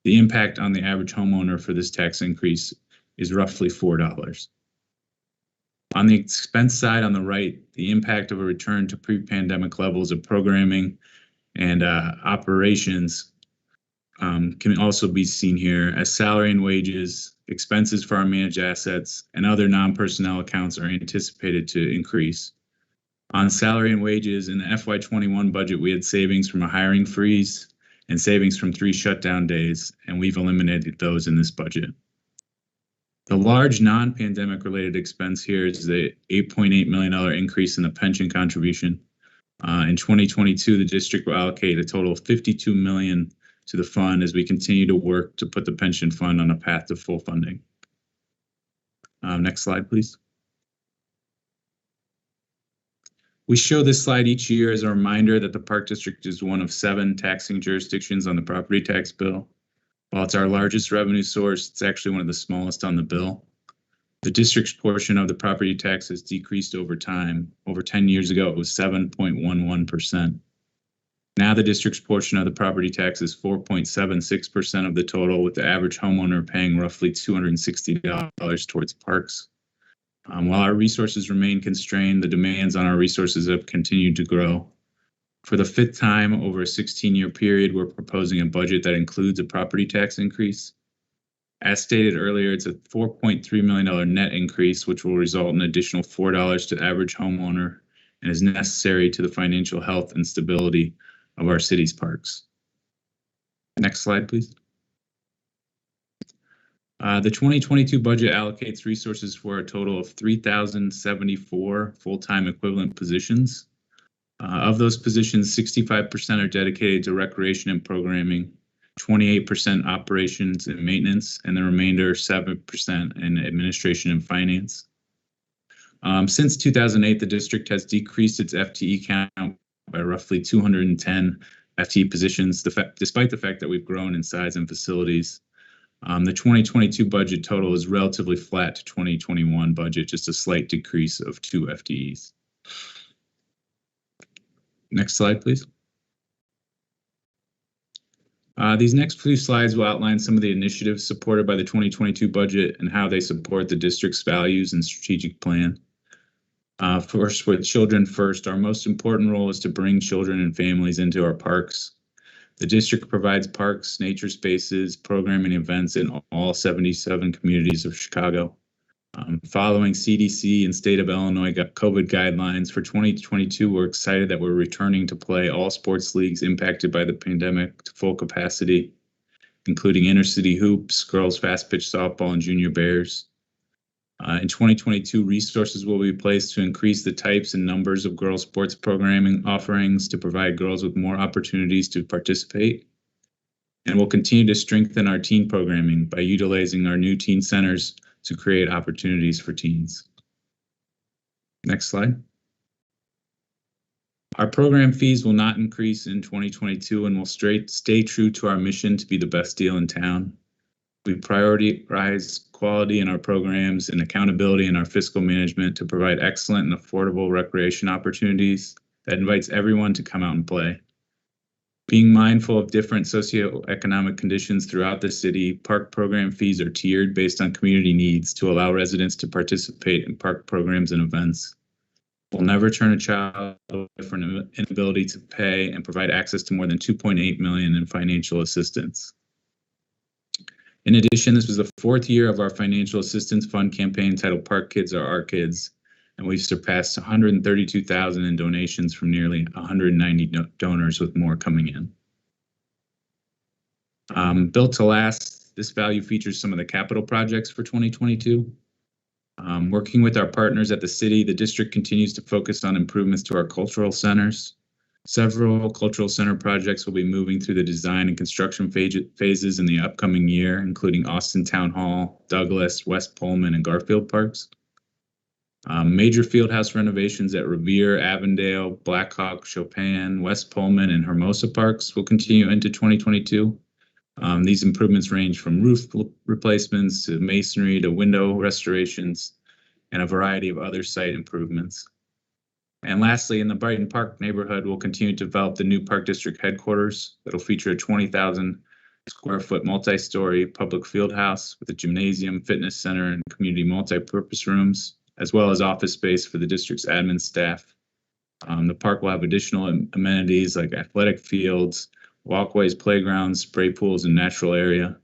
The impact on the average homeowner for this tax increase is roughly $4. On the expense side on the right, the impact of a return to pre-pandemic levels of programming and operations can also be seen here, as salary and wages, expenses for our managed assets, and other non-personnel accounts are anticipated to increase. On salary and wages, in the FY21 budget, we had savings from a hiring freeze and savings from 3 shutdown days, and we've eliminated those in this budget. The large non-pandemic related expense here is the $8.8 million increase in the pension contribution. In 2022, the district will allocate a total of $52 million to the fund as we continue to work to put the pension fund on a path to full funding. Next slide, please. We show this slide each year as a reminder that the Park District is one of 7 taxing jurisdictions on the property tax bill. While it's our largest revenue source, it's actually one of the smallest on the bill. The district's portion of the property tax has decreased over time. Over 10 years ago, it was 7.11%. Now the district's portion of the property tax is 4.76% of the total, with the average homeowner paying roughly $260 towards parks. While our resources remain constrained, the demands on our resources have continued to grow. For the 5th time over a 16-year period, we're proposing a budget that includes a property tax increase. As stated earlier, it's a $4.3 million net increase, which will result in an additional $4 to the average homeowner and is necessary to the financial health and stability of our city's parks. Next slide, please. The 2022 budget allocates resources for a total of 3,074 full-time equivalent positions. Of those positions, 65% are dedicated to recreation and programming, 28% operations and maintenance, and the remainder 7% in administration and finance. Since 2008, the district has decreased its FTE count by roughly 210 FTE positions, despite the fact that we've grown in size and facilities. The 2022 budget total is relatively flat to 2021 budget, just a slight decrease of 2 FTEs. Next slide, please. These next few slides will outline some of the initiatives supported by the 2022 budget and how they support the district's values and strategic plan. First, with Children First, our most important role is to bring children and families into our parks. The district provides parks, nature spaces, programming events in all 77 communities of Chicago. Following CDC and state of Illinois COVID guidelines for 2022, we're excited that we're returning to play all sports leagues impacted by the pandemic to full capacity, including intercity hoops, girls fast pitch softball, and junior bears. In 2022, resources will be placed to increase the types and numbers of girls sports programming offerings to provide girls with more opportunities to participate. And we'll continue to strengthen our teen programming by utilizing our new teen centers to create opportunities for teens. Next slide. Our program fees will not increase in 2022 and will stay true to our mission to be the best deal in town. We prioritize quality in our programs and accountability in our fiscal management to provide excellent and affordable recreation opportunities that invites everyone to come out and play. Being mindful of different socioeconomic conditions throughout the city, park program fees are tiered based on community needs to allow residents to participate in park programs and events. We'll never turn a child away for an inability to pay and provide access to more than $2.8 million in financial assistance. In addition, this was the 4th year of our financial assistance fund campaign titled Park Kids Are Our Kids, and we've surpassed 132,000 in donations from nearly 190 donors, with more coming in. Built to last, this value features some of the capital projects for 2022. Working with our partners at the city, the district continues to focus on improvements to our cultural centers. Several cultural center projects will be moving through the design and construction phases in the upcoming year, including Austin Town Hall, Douglas, West Pullman, and Garfield Parks. Major fieldhouse renovations at Revere, Avondale, Blackhawk, Chopin, West Pullman, and Hermosa Parks will continue into 2022. These improvements range from roof replacements to masonry to window restorations and a variety of other site improvements. And lastly, in the Brighton Park neighborhood, we'll continue to develop the new Park District headquarters that'll feature a 20,000 square foot multi-story public field house with a gymnasium, fitness center, and community multi-purpose rooms, as well as office space for the district's admin staff. The park will have additional amenities like athletic fields, walkways, playgrounds, spray pools, and natural area.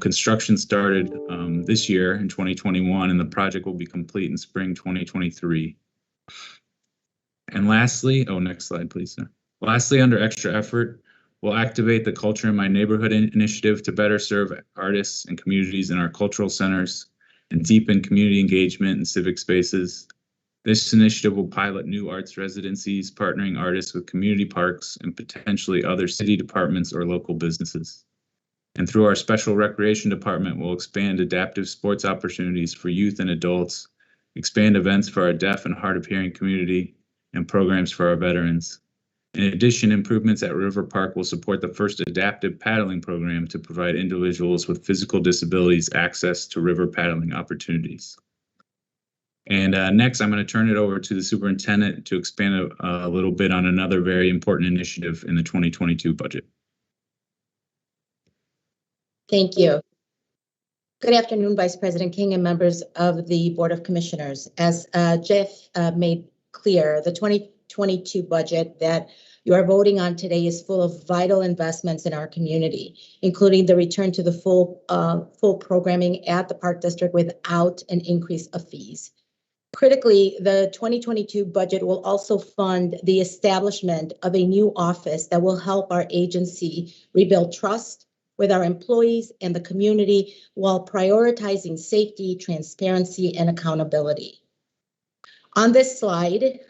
Construction started this year in 2021, and the project will be complete in spring 2023. And lastly, next slide, please, sir. Lastly, under extra effort, we'll activate the Culture in My Neighborhood initiative to better serve artists and communities in our cultural centers and deepen community engagement in civic spaces. This initiative will pilot new arts residencies, partnering artists with community parks and potentially other city departments or local businesses. And through our special recreation department, we'll expand adaptive sports opportunities for youth and adults, expand events for our deaf and hard of hearing community, and programs for our veterans. In addition, improvements at River Park will support the first adaptive paddling program to provide individuals with physical disabilities access to river paddling opportunities. And next, I'm going to turn it over to the superintendent to expand a little bit on another very important initiative in the 2022 budget. Thank you. Good afternoon, Vice President King and members of the Board of Commissioners. As Jeff made clear, the 2022 budget that you are voting on today is full of vital investments in our community, including the return to the full programming at the Park District without an increase of fees. Critically, the 2022 budget will also fund the establishment of a new office that will help our agency rebuild trust with our employees and the community while prioritizing safety, transparency, and accountability. On this slide,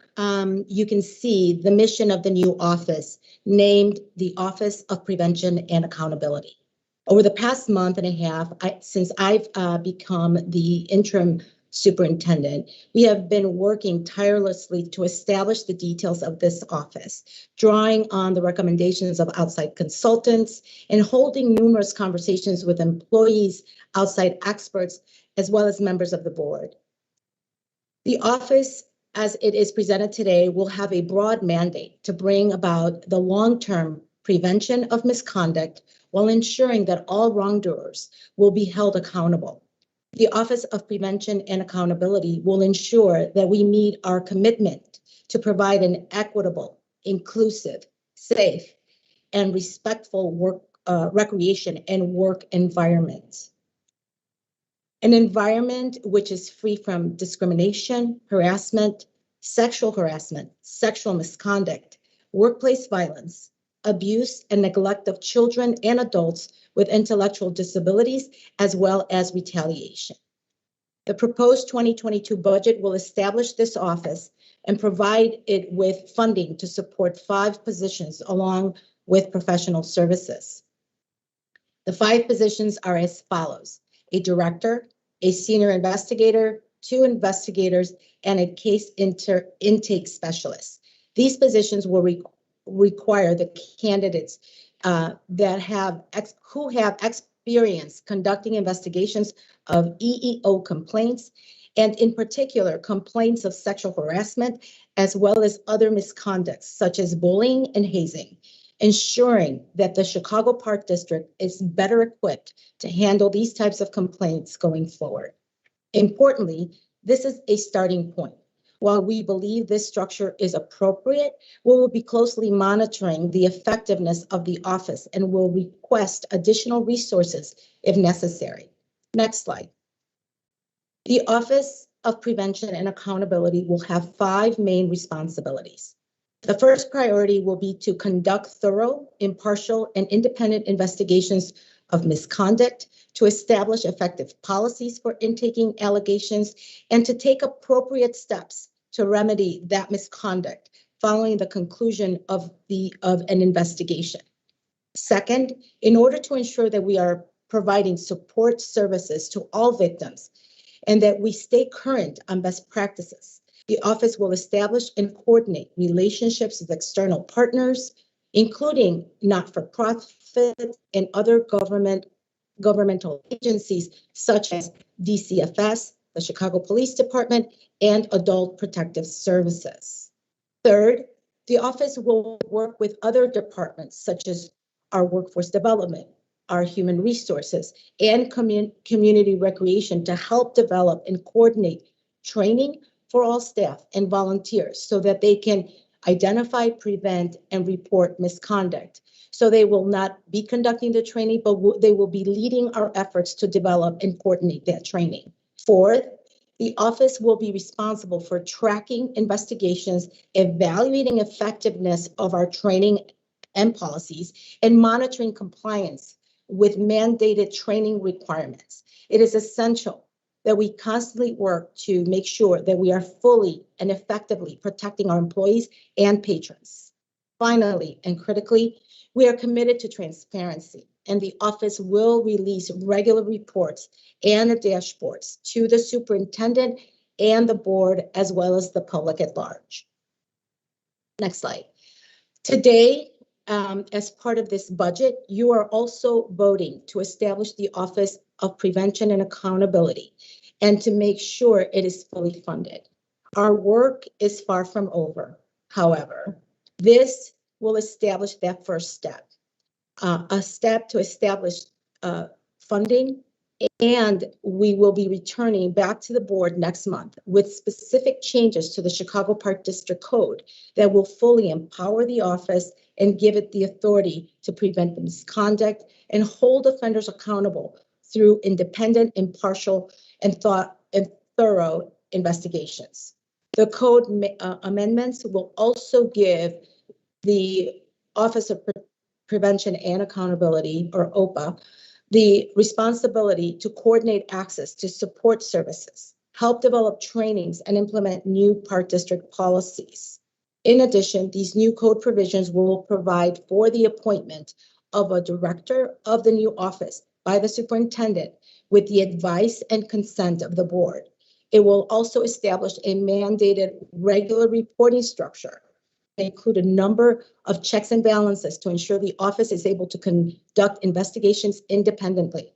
you can see the mission of the new office, named the Office of Prevention and Accountability. Over the past month and a half, since I've become the interim superintendent, we have been working tirelessly to establish the details of this office, drawing on the recommendations of outside consultants and holding numerous conversations with employees, outside experts, as well as members of the board. The office, as it is presented today, will have a broad mandate to bring about the long-term prevention of misconduct while ensuring that all wrongdoers will be held accountable. The Office of Prevention and Accountability will ensure that we meet our commitment to provide an equitable, inclusive, safe, and respectful recreation and work environment. An environment which is free from discrimination, harassment, sexual misconduct, workplace violence, abuse, and neglect of children and adults with intellectual disabilities, as well as retaliation. The proposed 2022 budget will establish this office and provide it with funding to support 5 positions along with professional services. The 5 positions are as follows: a director, a senior investigator, 2 investigators, and a case intake specialist. These positions will require the candidates who have experience conducting investigations of EEO complaints, and in particular, complaints of sexual harassment, as well as other misconducts such as bullying and hazing, ensuring that the Chicago Park District is better equipped to handle these types of complaints going forward. Importantly, this is a starting point. While we believe this structure is appropriate, we will be closely monitoring the effectiveness of the office and will request additional resources if necessary. Next slide. The Office of Prevention and Accountability will have 5 main responsibilities. The first priority will be to conduct thorough, impartial, and independent investigations of misconduct, to establish effective policies for intaking allegations, and to take appropriate steps to remedy that misconduct following the conclusion of an investigation. Second, in order to ensure that we are providing support services to all victims and that we stay current on best practices, the office will establish and coordinate relationships with external partners, including not-for-profit and other governmental agencies such as DCFS, the Chicago Police Department, and Adult Protective Services. Third, the office will work with other departments such as our workforce development, our human resources, and community recreation to help develop and coordinate training for all staff and volunteers so that they can identify, prevent, and report misconduct. So they will not be conducting the training, but they will be leading our efforts to develop and coordinate that training. Fourth, the office will be responsible for tracking investigations, evaluating effectiveness of our training and policies, and monitoring compliance with mandated training requirements. It is essential that we constantly work to make sure that we are fully and effectively protecting our employees and patrons. Finally, and critically, we are committed to transparency, and the office will release regular reports and dashboards to the superintendent and the board, as well as the public at large. Next slide. Today, as part of this budget, you are also voting to establish the Office of Prevention and Accountability and to make sure it is fully funded. Our work is far from over. However, this will establish that first step, a step to establish funding, and we will be returning back to the board next month with specific changes to the Chicago Park District Code that will fully empower the office and give it the authority to prevent misconduct and hold offenders accountable through independent, impartial, and thorough investigations. The code amendments will also give the Office of Prevention and Accountability, or OPA, the responsibility to coordinate access to support services, help develop trainings, and implement new Park District policies. In addition, these new code provisions will provide for the appointment of a director of the new office by the superintendent with the advice and consent of the board. It will also establish a mandated regular reporting structure, include a number of checks and balances to ensure the office is able to conduct investigations independently.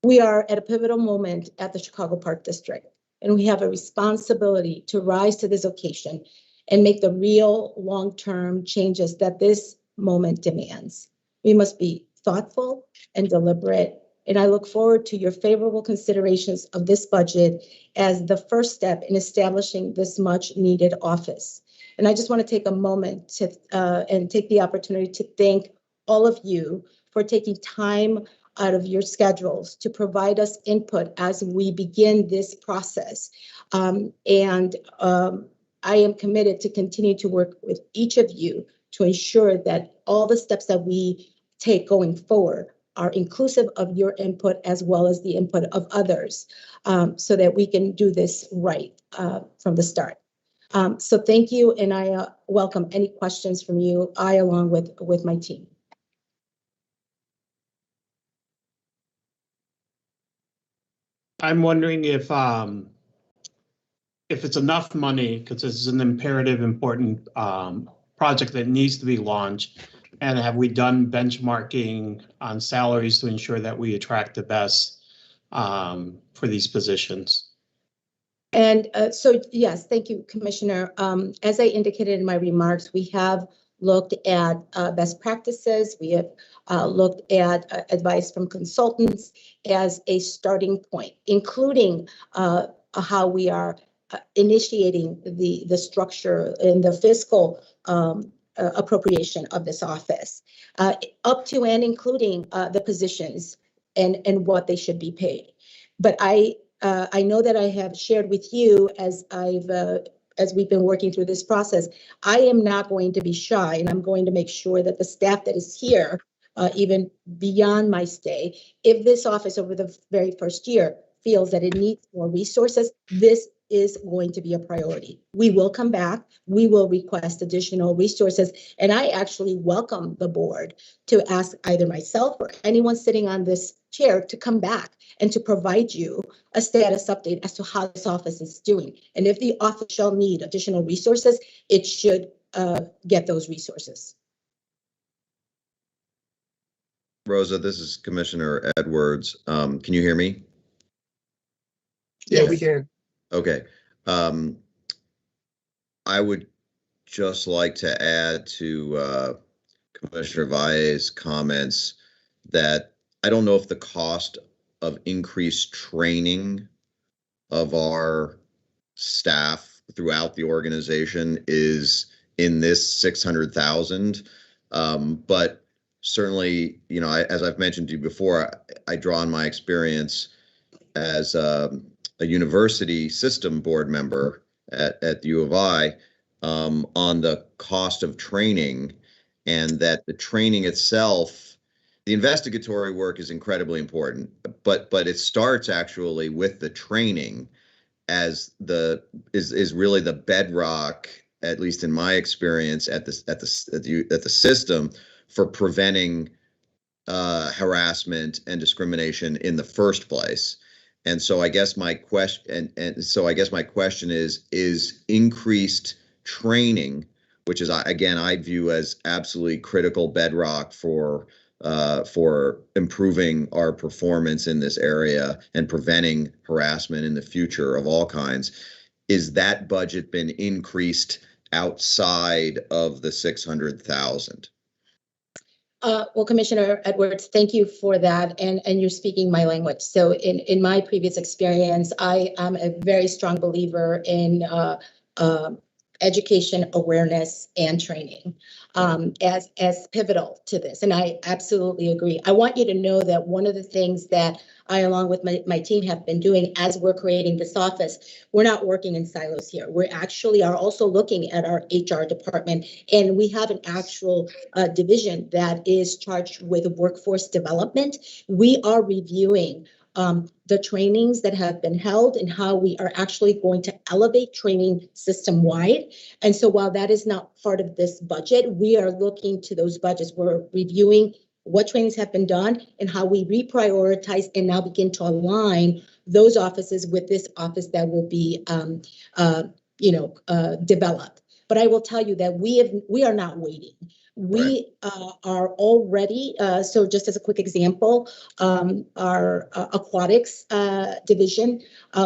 We are at a pivotal moment at the Chicago Park District, and we have a responsibility to rise to this occasion and make the real long-term changes that this moment demands. We must be thoughtful and deliberate, and I look forward to your favorable considerations of this budget as the first step in establishing this much-needed office. And I just want to take a moment to and take the opportunity to thank all of you for taking time out of your schedules to provide us input as we begin this process. I am committed to continue to work with each of you to ensure that all the steps that we take going forward are inclusive of your input as well as the input of others, so that we can do this right from the start. So thank you, and I welcome any questions from you, along with my team. I'm wondering if it's enough money, because this is an imperative, important project that needs to be launched. And have we done benchmarking on salaries to ensure that we attract the best for these positions? And so, yes, thank you, Commissioner. As I indicated in my remarks, we have looked at best practices. We have looked at advice from consultants as a starting point, including how we are initiating the structure and the fiscal appropriation of this office, up to and including the positions and what they should be paid. But I know that I have shared with you as we've been working through this process, I am not going to be shy, and I'm going to make sure that the staff that is here, even beyond my stay, if this office over the very first year feels that it needs more resources, this is going to be a priority. We will come back, we will request additional resources, and I actually welcome the board to ask either myself or anyone sitting on this chair to come back and to provide you a status update as to how this office is doing. And if the office shall need additional resources, it should get those resources. Rosa, this is Commissioner Edwards. Can you hear me? Yeah, we can. Okay. I would just like to add to Commissioner Valle's comments that I don't know if the cost of increased training of our staff throughout the organization is in this 600,000. But certainly, you know, as I've mentioned to you before, I draw on my experience as a university system board member at the U of I on the cost of training, and that the training itself, the investigatory work is incredibly important, but it starts actually with the training as is really the bedrock, at least in my experience at the system, for preventing harassment and discrimination in the first place. And so I guess my question is increased training, which is again I view as absolutely critical bedrock for improving our performance in this area and preventing harassment in the future of all kinds. Is that budget been increased outside of the 600,000? Well, Commissioner Edwards, thank you for that, and you're speaking my language. So in my previous experience, I am a very strong believer in education, awareness, and training as pivotal to this, and I absolutely agree. I want you to know that one of the things that I, along with my team, have been doing as we're creating this office, we're not working in silos here. We actually are also looking at our HR department, and we have an actual division that is charged with workforce development. We are reviewing the trainings that have been held and how we are actually going to elevate training system-wide. And so while that is not part of this budget, we are looking to those budgets. We're reviewing what trainings have been done and how we reprioritize and now begin to align those offices with this office that will be developed. But I will tell you that we are not waiting. We are already, so just as a quick example, our aquatics division,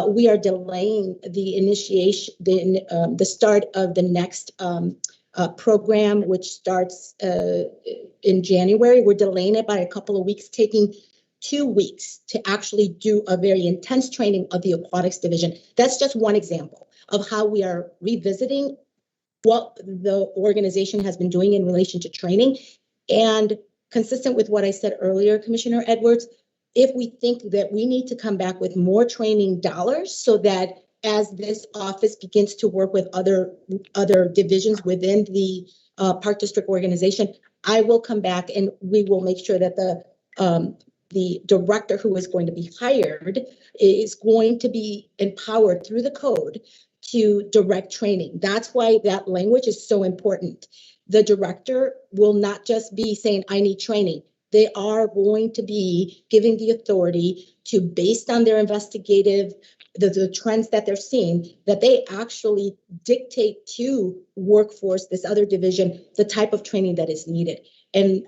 we are delaying the initiation, the start of the next program, which starts in January. We're delaying it by a couple of weeks, taking 2 weeks to actually do a very intense training of the aquatics division. That's just one example of how we are revisiting what the organization has been doing in relation to training. And consistent with what I said earlier, Commissioner Edwards, if we think that we need to come back with more training dollars so that as this office begins to work with other divisions within the Park District organization, I will come back and we will make sure that the director who is going to be hired is going to be empowered through the code to direct training. That's why that language is so important. The director will not just be saying, I need training. They are going to be giving the authority to, based on their investigative, the trends that they're seeing, that they actually dictate to workforce, this other division, the type of training that is needed. And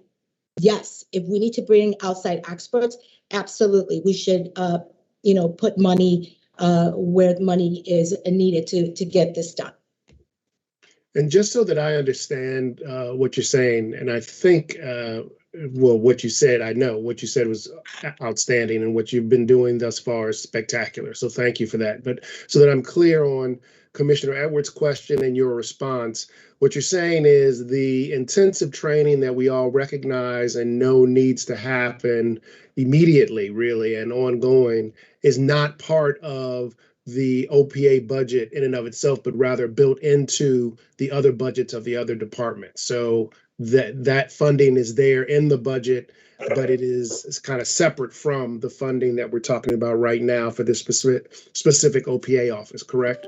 yes, if we need to bring outside experts, absolutely, we should put money where the money is needed to get this done. And just so that I understand what you're saying, and I think well, what you said, I know what you said was outstanding, and what you've been doing thus far is spectacular. So thank you for that. But so that I'm clear on Commissioner Edwards' question and your response, what you're saying is the intensive training that we all recognize and know needs to happen immediately, really, and ongoing, is not part of the OPA budget in and of itself, but rather built into the other budgets of the other departments. So that funding is there in the budget, but it's kind of separate from the funding that we're talking about right now for this specific OPA office, correct?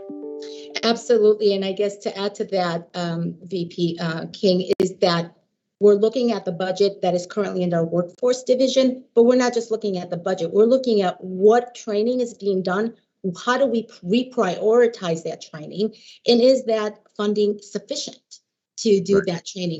Absolutely. And I guess to add to that, VP King, is that we're looking at the budget that is currently in our workforce division, but we're not just looking at the budget. We're looking at what training is being done. How do we reprioritize that training? And is that funding sufficient to do that training?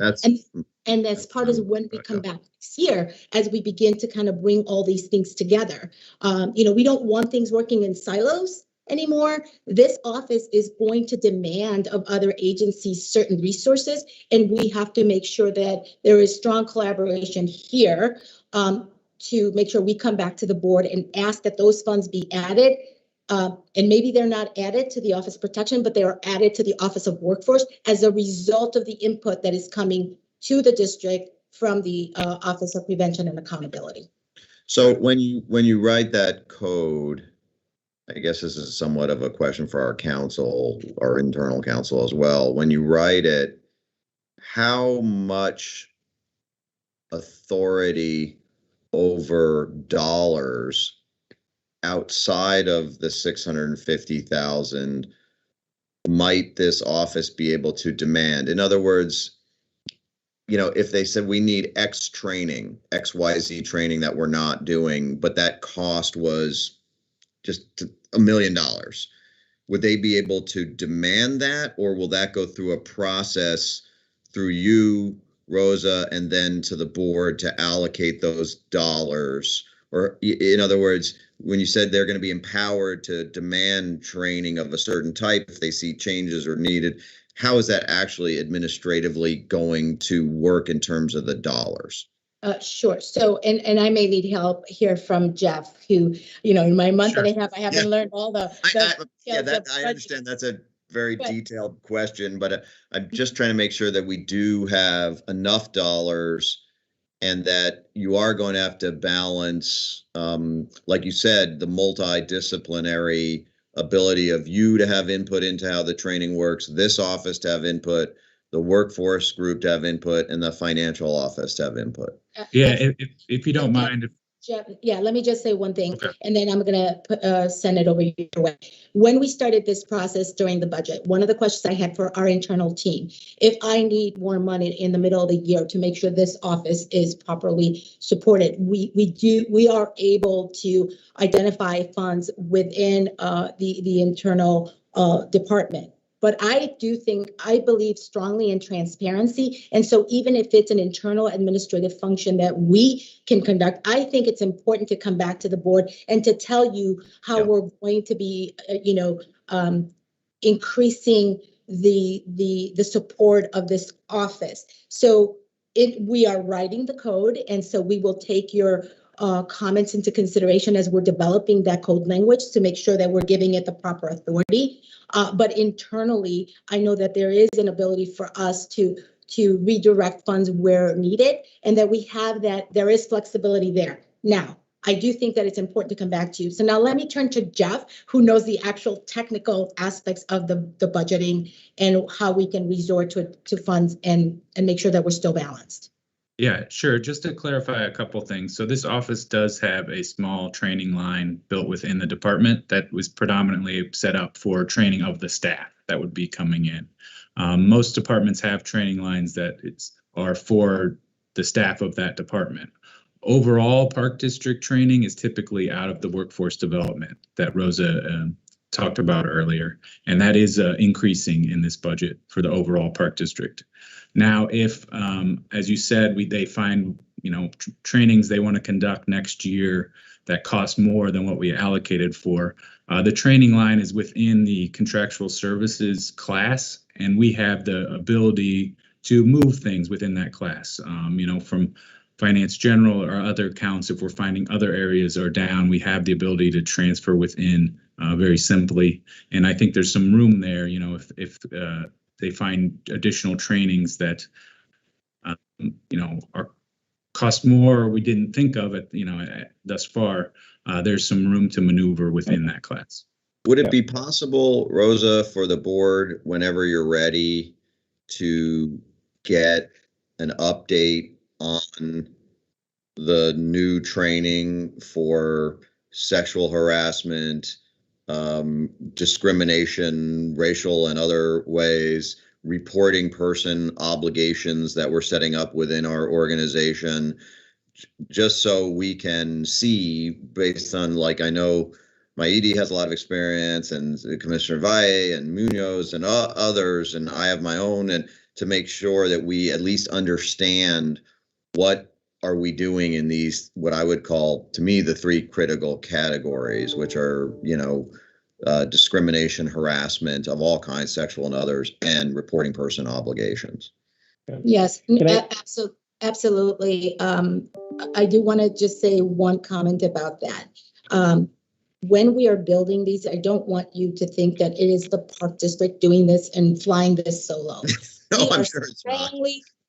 And that's part of when we come back next year, as we begin to kind of bring all these things together. We don't want things working in silos anymore. This office is going to demand of other agencies certain resources, and we have to make sure that there is strong collaboration here to make sure we come back to the board and ask that those funds be added. And maybe they're not added to the Office of Protection, but they are added to the Office of Workforce as a result of the input that is coming to the district from the Office of Prevention and Accountability. So when you write that code, I guess this is somewhat of a question for our council, our internal council as well. When you write it, how much authority over dollars outside of the 650,000 might this office be able to demand? In other words, if they said we need X training, XYZ training that we're not doing, but that cost was just $1 million, would they be able to demand that, or will that go through a process through you, Rosa, and then to the board to allocate those dollars? Or in other words, when you said they're going to be empowered to demand training of a certain type if they see changes are needed, how is that actually administratively going to work in terms of the dollars? Sure. So, and I may need help here from Jeff, who, in my month and a half, I haven't learned all the I understand that's a very detailed question, but I'm just trying to make sure that we do have enough dollars and that you are going to have to balance, like you said, the multidisciplinary ability of you to have input into how the training works, this office to have input, the workforce group to have input, and the financial office to have input. Yeah, if you don't mind. Jeff, yeah, let me just say one thing, and then I'm going to send it over your way. When we started this process during the budget, one of the questions I had for our internal team, if I need more money in the middle of the year to make sure this office is properly supported, we are able to identify funds within the internal department. But I believe strongly in transparency. And so even if it's an internal administrative function that we can conduct, I think it's important to come back to the board and to tell you how we're going to be, increasing the support of this office. So we are writing the code. And so we will take your comments into consideration as we're developing that code language to make sure that we're giving it the proper authority. But internally, I know that there is an ability for us to redirect funds where needed, and that we have that there is flexibility there. Now, I do think that it's important to come back to you. So now let me turn to Jeff, who knows the actual technical aspects of the budgeting and how we can resort to funds and make sure that we're still balanced. Yeah, sure. Just to clarify a couple things. So this office does have a small training line built within the department that was predominantly set up for training of the staff that would be coming in. Most departments have training lines that are for the staff of that department. Overall, Park District training is typically out of the workforce development that Rosa talked about earlier, and that is increasing in this budget for the overall Park District. Now, if, as you said, they find, trainings they want to conduct next year that cost more than what we allocated for, the training line is within the contractual services class, and we have the ability to move things within that class, from finance general or other accounts, if we're finding other areas are down, we have the ability to transfer within very simply. And I think there's some room there, you know, if they find additional trainings that, you know, are cost more or we didn't think of it, you know, thus far, there's some room to maneuver within that class. Would it be possible, Rosa, for the board, whenever you're ready, to get an update on the new training for sexual harassment, discrimination, racial and other ways, reporting person obligations that we're setting up within our organization, just so we can see based on, like, I know my ED has a lot of experience, and Commissioner Valle and Munoz and others, and I have my own, and to make sure that we at least understand what are we doing in these, what I would call, to me, the three critical categories, which are, you know, discrimination, harassment of all kinds, sexual and others, and reporting person obligations. Yes, absolutely. I do want to just say one comment about that. When we are building these, I don't want you to think that it is the Park District doing this and flying this solo. No, I'm sure it's not.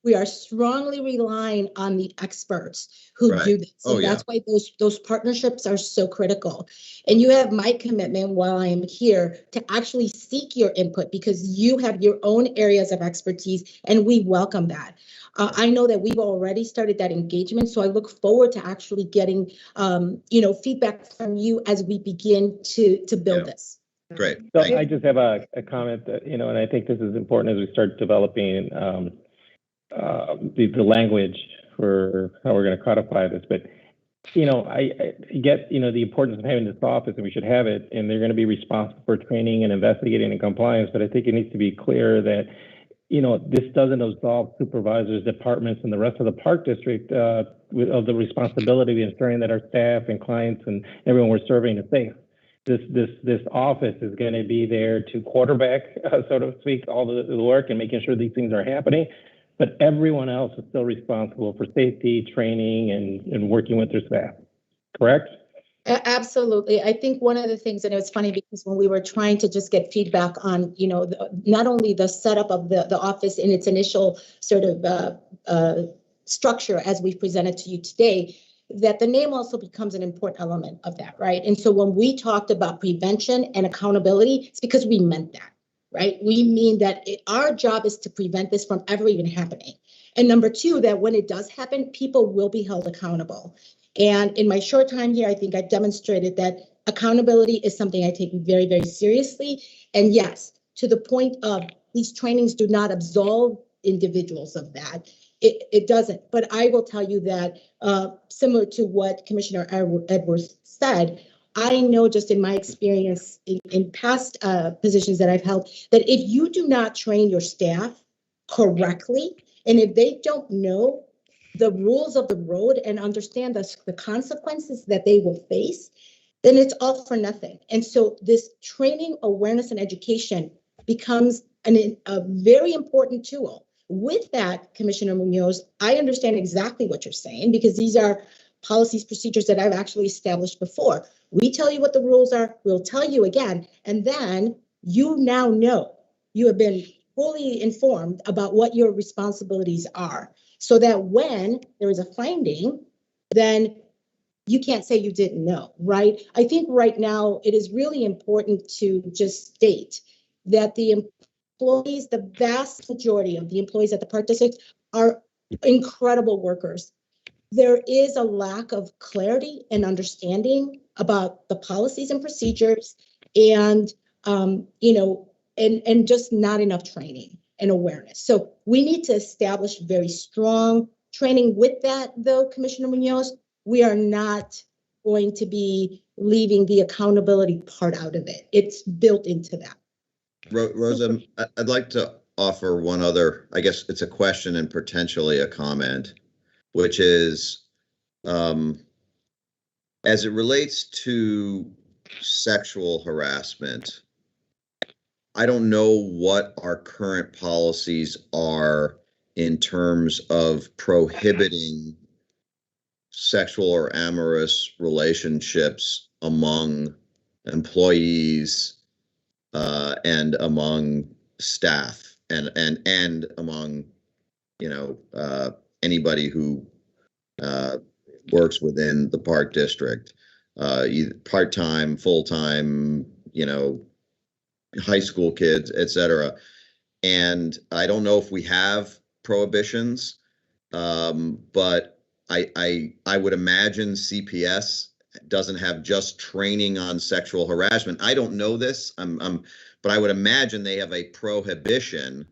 We are strongly relying on the experts who do this. And that's why those partnerships are so critical. And you have my commitment while I am here to actually seek your input, because you have your own areas of expertise, and we welcome that. I know that we've already started that engagement, so I look forward to actually getting, you know, feedback from you as we begin to build this. Great. So I just have a comment that, you know, and I think this is important as we start developing the language for how we're going to codify this. But, you know, I get, you know, the importance of having this office, and we should have it, and they're going to be responsible for training and investigating and compliance. But I think it needs to be clear that, you know, this doesn't absolve supervisors, departments, and the rest of the Park District of the responsibility of ensuring that our staff and clients and everyone we're serving is safe. This office is going to be there to quarterback, so to speak, all the work and making sure these things are happening. But everyone else is still responsible for safety, training, and working with their staff. Correct? Absolutely. I think one of the things, and it was funny because when we were trying to just get feedback on, you know, not only the setup of the office in its initial sort of structure as we've presented to you today, that the name also becomes an important element of that, right? And so when we talked about prevention and accountability, it's because we meant that, right? We mean that our job is to prevent this from ever even happening. And number two, that when it does happen, people will be held accountable. And in my short time here, I think I've demonstrated that accountability is something I take very, very seriously. And yes, to the point of these trainings do not absolve individuals of that. It doesn't. But I will tell you that similar to what Commissioner Edwards said, I know just in my experience in past positions that I've held, that if you do not train your staff correctly, and if they don't know the rules of the road and understand the consequences that they will face, then it's all for nothing. And so this training, awareness, and education becomes a very important tool. With that, Commissioner Munoz, I understand exactly what you're saying, because these are policies, procedures that I've actually established before. We tell you what the rules are, we'll tell you again, and then you now know, you have been fully informed about what your responsibilities are, so that when there is a finding, then you can't say you didn't know, right? I think right now it is really important to just state that the employees, the vast majority of the employees at the Park District are incredible workers. There is a lack of clarity and understanding about the policies and procedures, and you know, and just not enough training and awareness. So we need to establish very strong training. With that, though, Commissioner Munoz, we are not going to be leaving the accountability part out of it. It's built into that. Rosa, I'd like to offer one other, I guess it's a question and potentially a comment, which is, as it relates to sexual harassment, I don't know what our current policies are in terms of prohibiting sexual or amorous relationships among employees and among staff and among, you know, anybody who works within the park district, either part-time, full-time, you know, high school kids, etc. And I don't know if we have prohibitions, but I would imagine CPS doesn't have just training on sexual harassment. I don't know this, but I would imagine they have a prohibition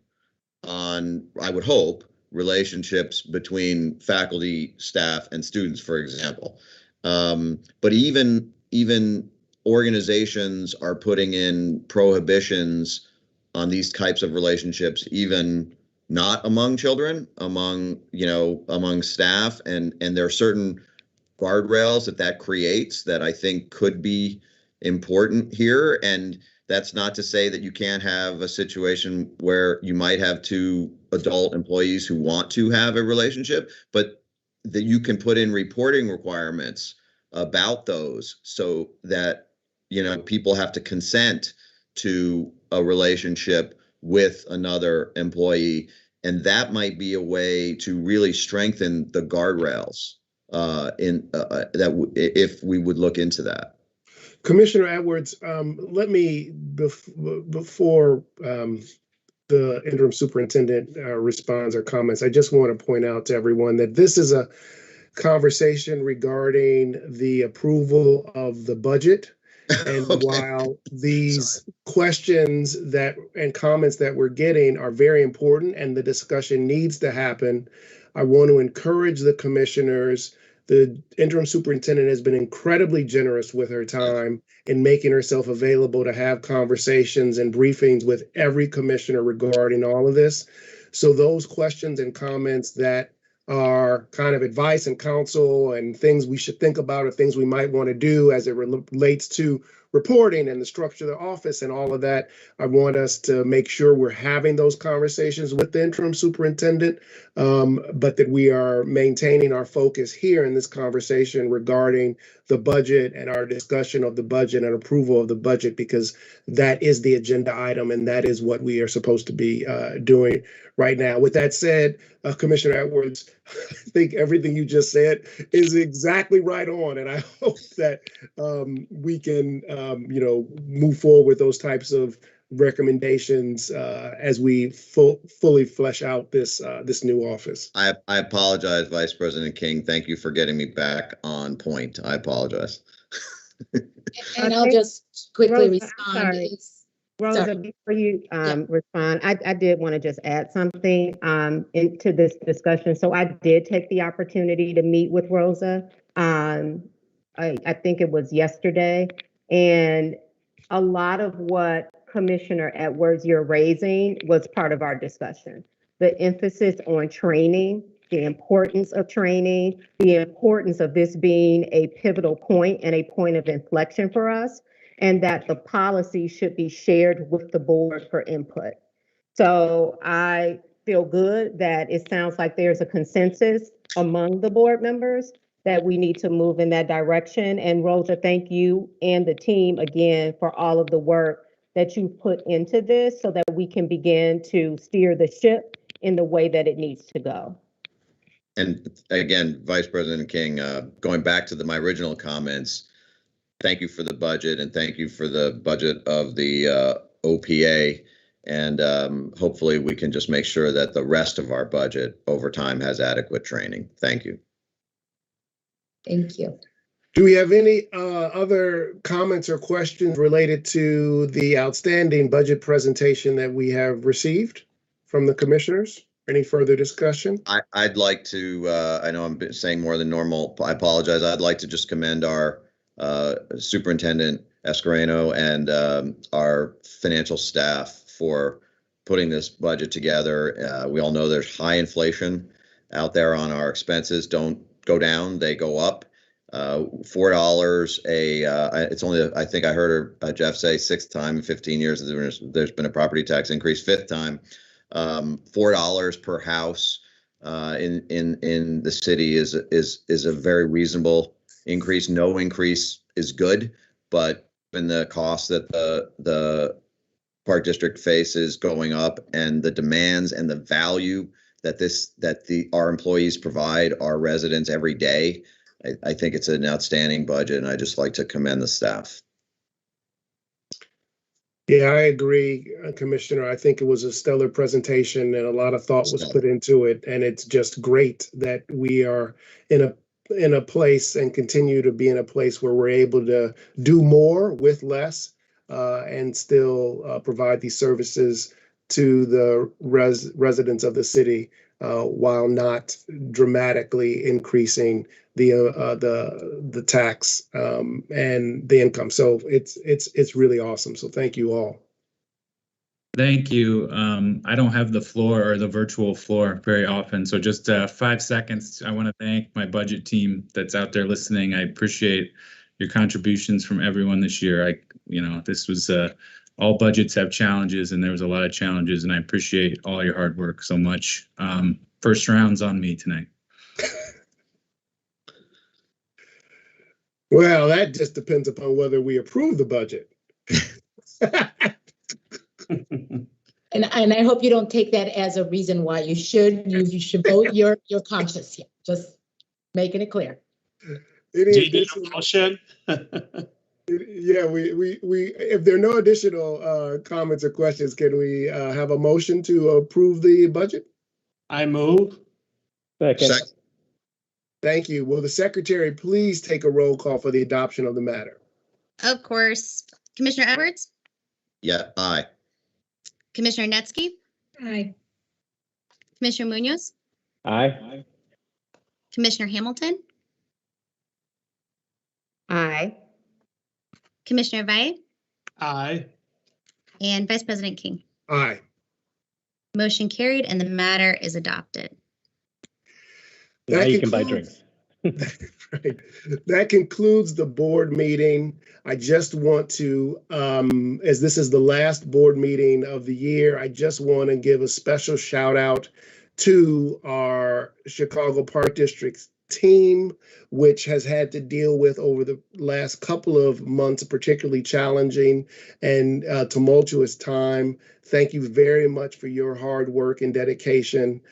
on, I would hope, relationships between faculty, staff, and students, for example. But even organizations are putting in prohibitions on these types of relationships, even not among children, among, you know, among staff, and there are certain guardrails that creates that I think could be important here. And that's not to say that you can't have a situation where you might have two adult employees who want to have a relationship, but that you can put in reporting requirements about those so that, you know, people have to consent to a relationship with another employee. And that might be a way to really strengthen the guardrails if we would look into that. Commissioner Edwards, let me, before the interim superintendent responds or comments, I just want to point out to everyone that this is a conversation regarding the approval of the budget. And Okay. while these questions and comments that we're getting are very important and the discussion needs to happen, I want to encourage the commissioners. The interim superintendent has been incredibly generous with her time in making herself available to have conversations and briefings with every commissioner regarding all of this. So those questions and comments that are kind of advice and counsel and things we should think about or things we might want to do as it relates to reporting and the structure of the office and all of that, I want us to make sure we're having those conversations with the interim superintendent, but that we are maintaining our focus here in this conversation regarding the budget and our discussion of the budget and approval of the budget, because that is the agenda item and that is what we are supposed to be doing right now. With that said, Commissioner Edwards, I think everything you just said is exactly right on, and I hope that we can, move forward with those types of recommendations as we fully flesh out this new office. I apologize, Vice President King. Thank you for getting me back on point. I apologize. And I'll just quickly respond. Rosa, before you respond, I did want to just add something into this discussion. So I did take the opportunity to meet with Rosa. I think it was yesterday. And a lot of what Commissioner Edwards you're raising was part of our discussion. The emphasis on training, the importance of training, the importance of this being a pivotal point and a point of inflection for us, and that the policy should be shared with the board for input. So I feel good that it sounds like there's a consensus among the board members that we need to move in that direction. And Rosa, thank you and the team again for all of the work that you've put into this so that we can begin to steer the ship in the way that it needs to go. And again, Vice President King, going back to my original comments, thank you for the budget and thank you for the budget of the OPA. And hopefully we can just make sure that the rest of our budget over time has adequate training. Thank you. Thank you. Do we have any other comments or questions related to the outstanding budget presentation that we have received from the commissioners? Any further discussion? I'd like to, I know I'm saying more than normal. I apologize. I'd like to just commend our Superintendent Escareno and our financial staff for putting this budget together. We all know there's high inflation out there on our expenses. Don't go down, they go up. $4 it's only, I think I heard Jeff say 6th time in 15 years there's been a property tax increase, 5th time. $4 per house in the city is a very reasonable increase. No increase is good, but when the cost that the Park District faces going up and the demands and the value that our employees provide our residents every day, I think it's an outstanding budget, and I just like to commend the staff. Yeah, I agree, Commissioner. I think it was a stellar presentation and a lot of thought was put into it. And it's just great that we are in a place and continue to be in a place where we're able to do more with less and still provide these services to the residents of the city while not dramatically increasing the tax and the income. So it's really awesome. So thank you all. Thank you. I don't have the floor or the virtual floor very often, so just 5 seconds. I want to thank my budget team that's out there listening. I appreciate your contributions from everyone this year. This was all budgets have challenges, and there was a lot of challenges, and I appreciate all your hard work so much. First round's on me tonight. Well, that just depends upon whether we approve the budget. And I hope you don't take that as a reason why you should vote your conscience. Yeah, just making it clear. Do you need a motion? Yeah, we if there are no additional comments or questions, can we have a motion to approve the budget? I move. Second. Thank you. Will the secretary please take a roll call for the adoption of the matter? Of course. Commissioner Edwards? Yeah, aye. Commissioner Netsky? Aye. Commissioner Munoz? Aye. Commissioner Hamilton? Aye. Commissioner Valle? Aye. And Vice President King? Aye. Motion carried and the matter is adopted. Now you can buy drinks. Right. That concludes the board meeting. I just want to, as this is the last board meeting of the year, I just want to give a special shout out to our Chicago Park District's team, which has had to deal with over the last couple of months, a particularly challenging and tumultuous time. Thank you very much for your hard work and dedication.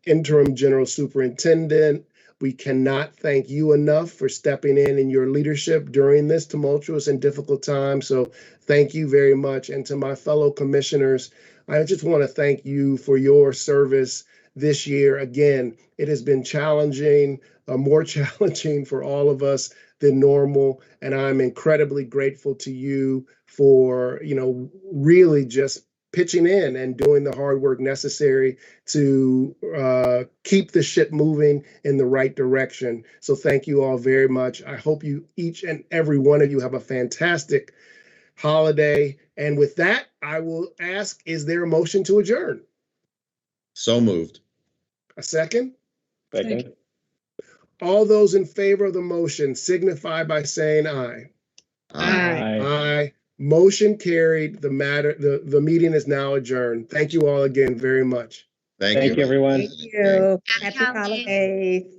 Interim General Superintendent, we cannot thank you enough for stepping in your leadership during this tumultuous and difficult time. So thank you very much. And to my fellow commissioners, I just want to thank you for your service this year. Again, it has been challenging, more challenging for all of us than normal. And I'm incredibly grateful to you for, really just pitching in and doing the hard work necessary to keep the ship moving in the right direction. So thank you all very much. I hope you, each and every one of you, have a fantastic holiday. And with that, I will ask, is there a motion to adjourn? So moved. A second? Second. All those in favor of the motion signify by saying aye. Aye. Aye. Motion carried. The meeting is now adjourned. Thank you all again very much. Thank you. Thank you, everyone. Thank you. Happy Happy holidays.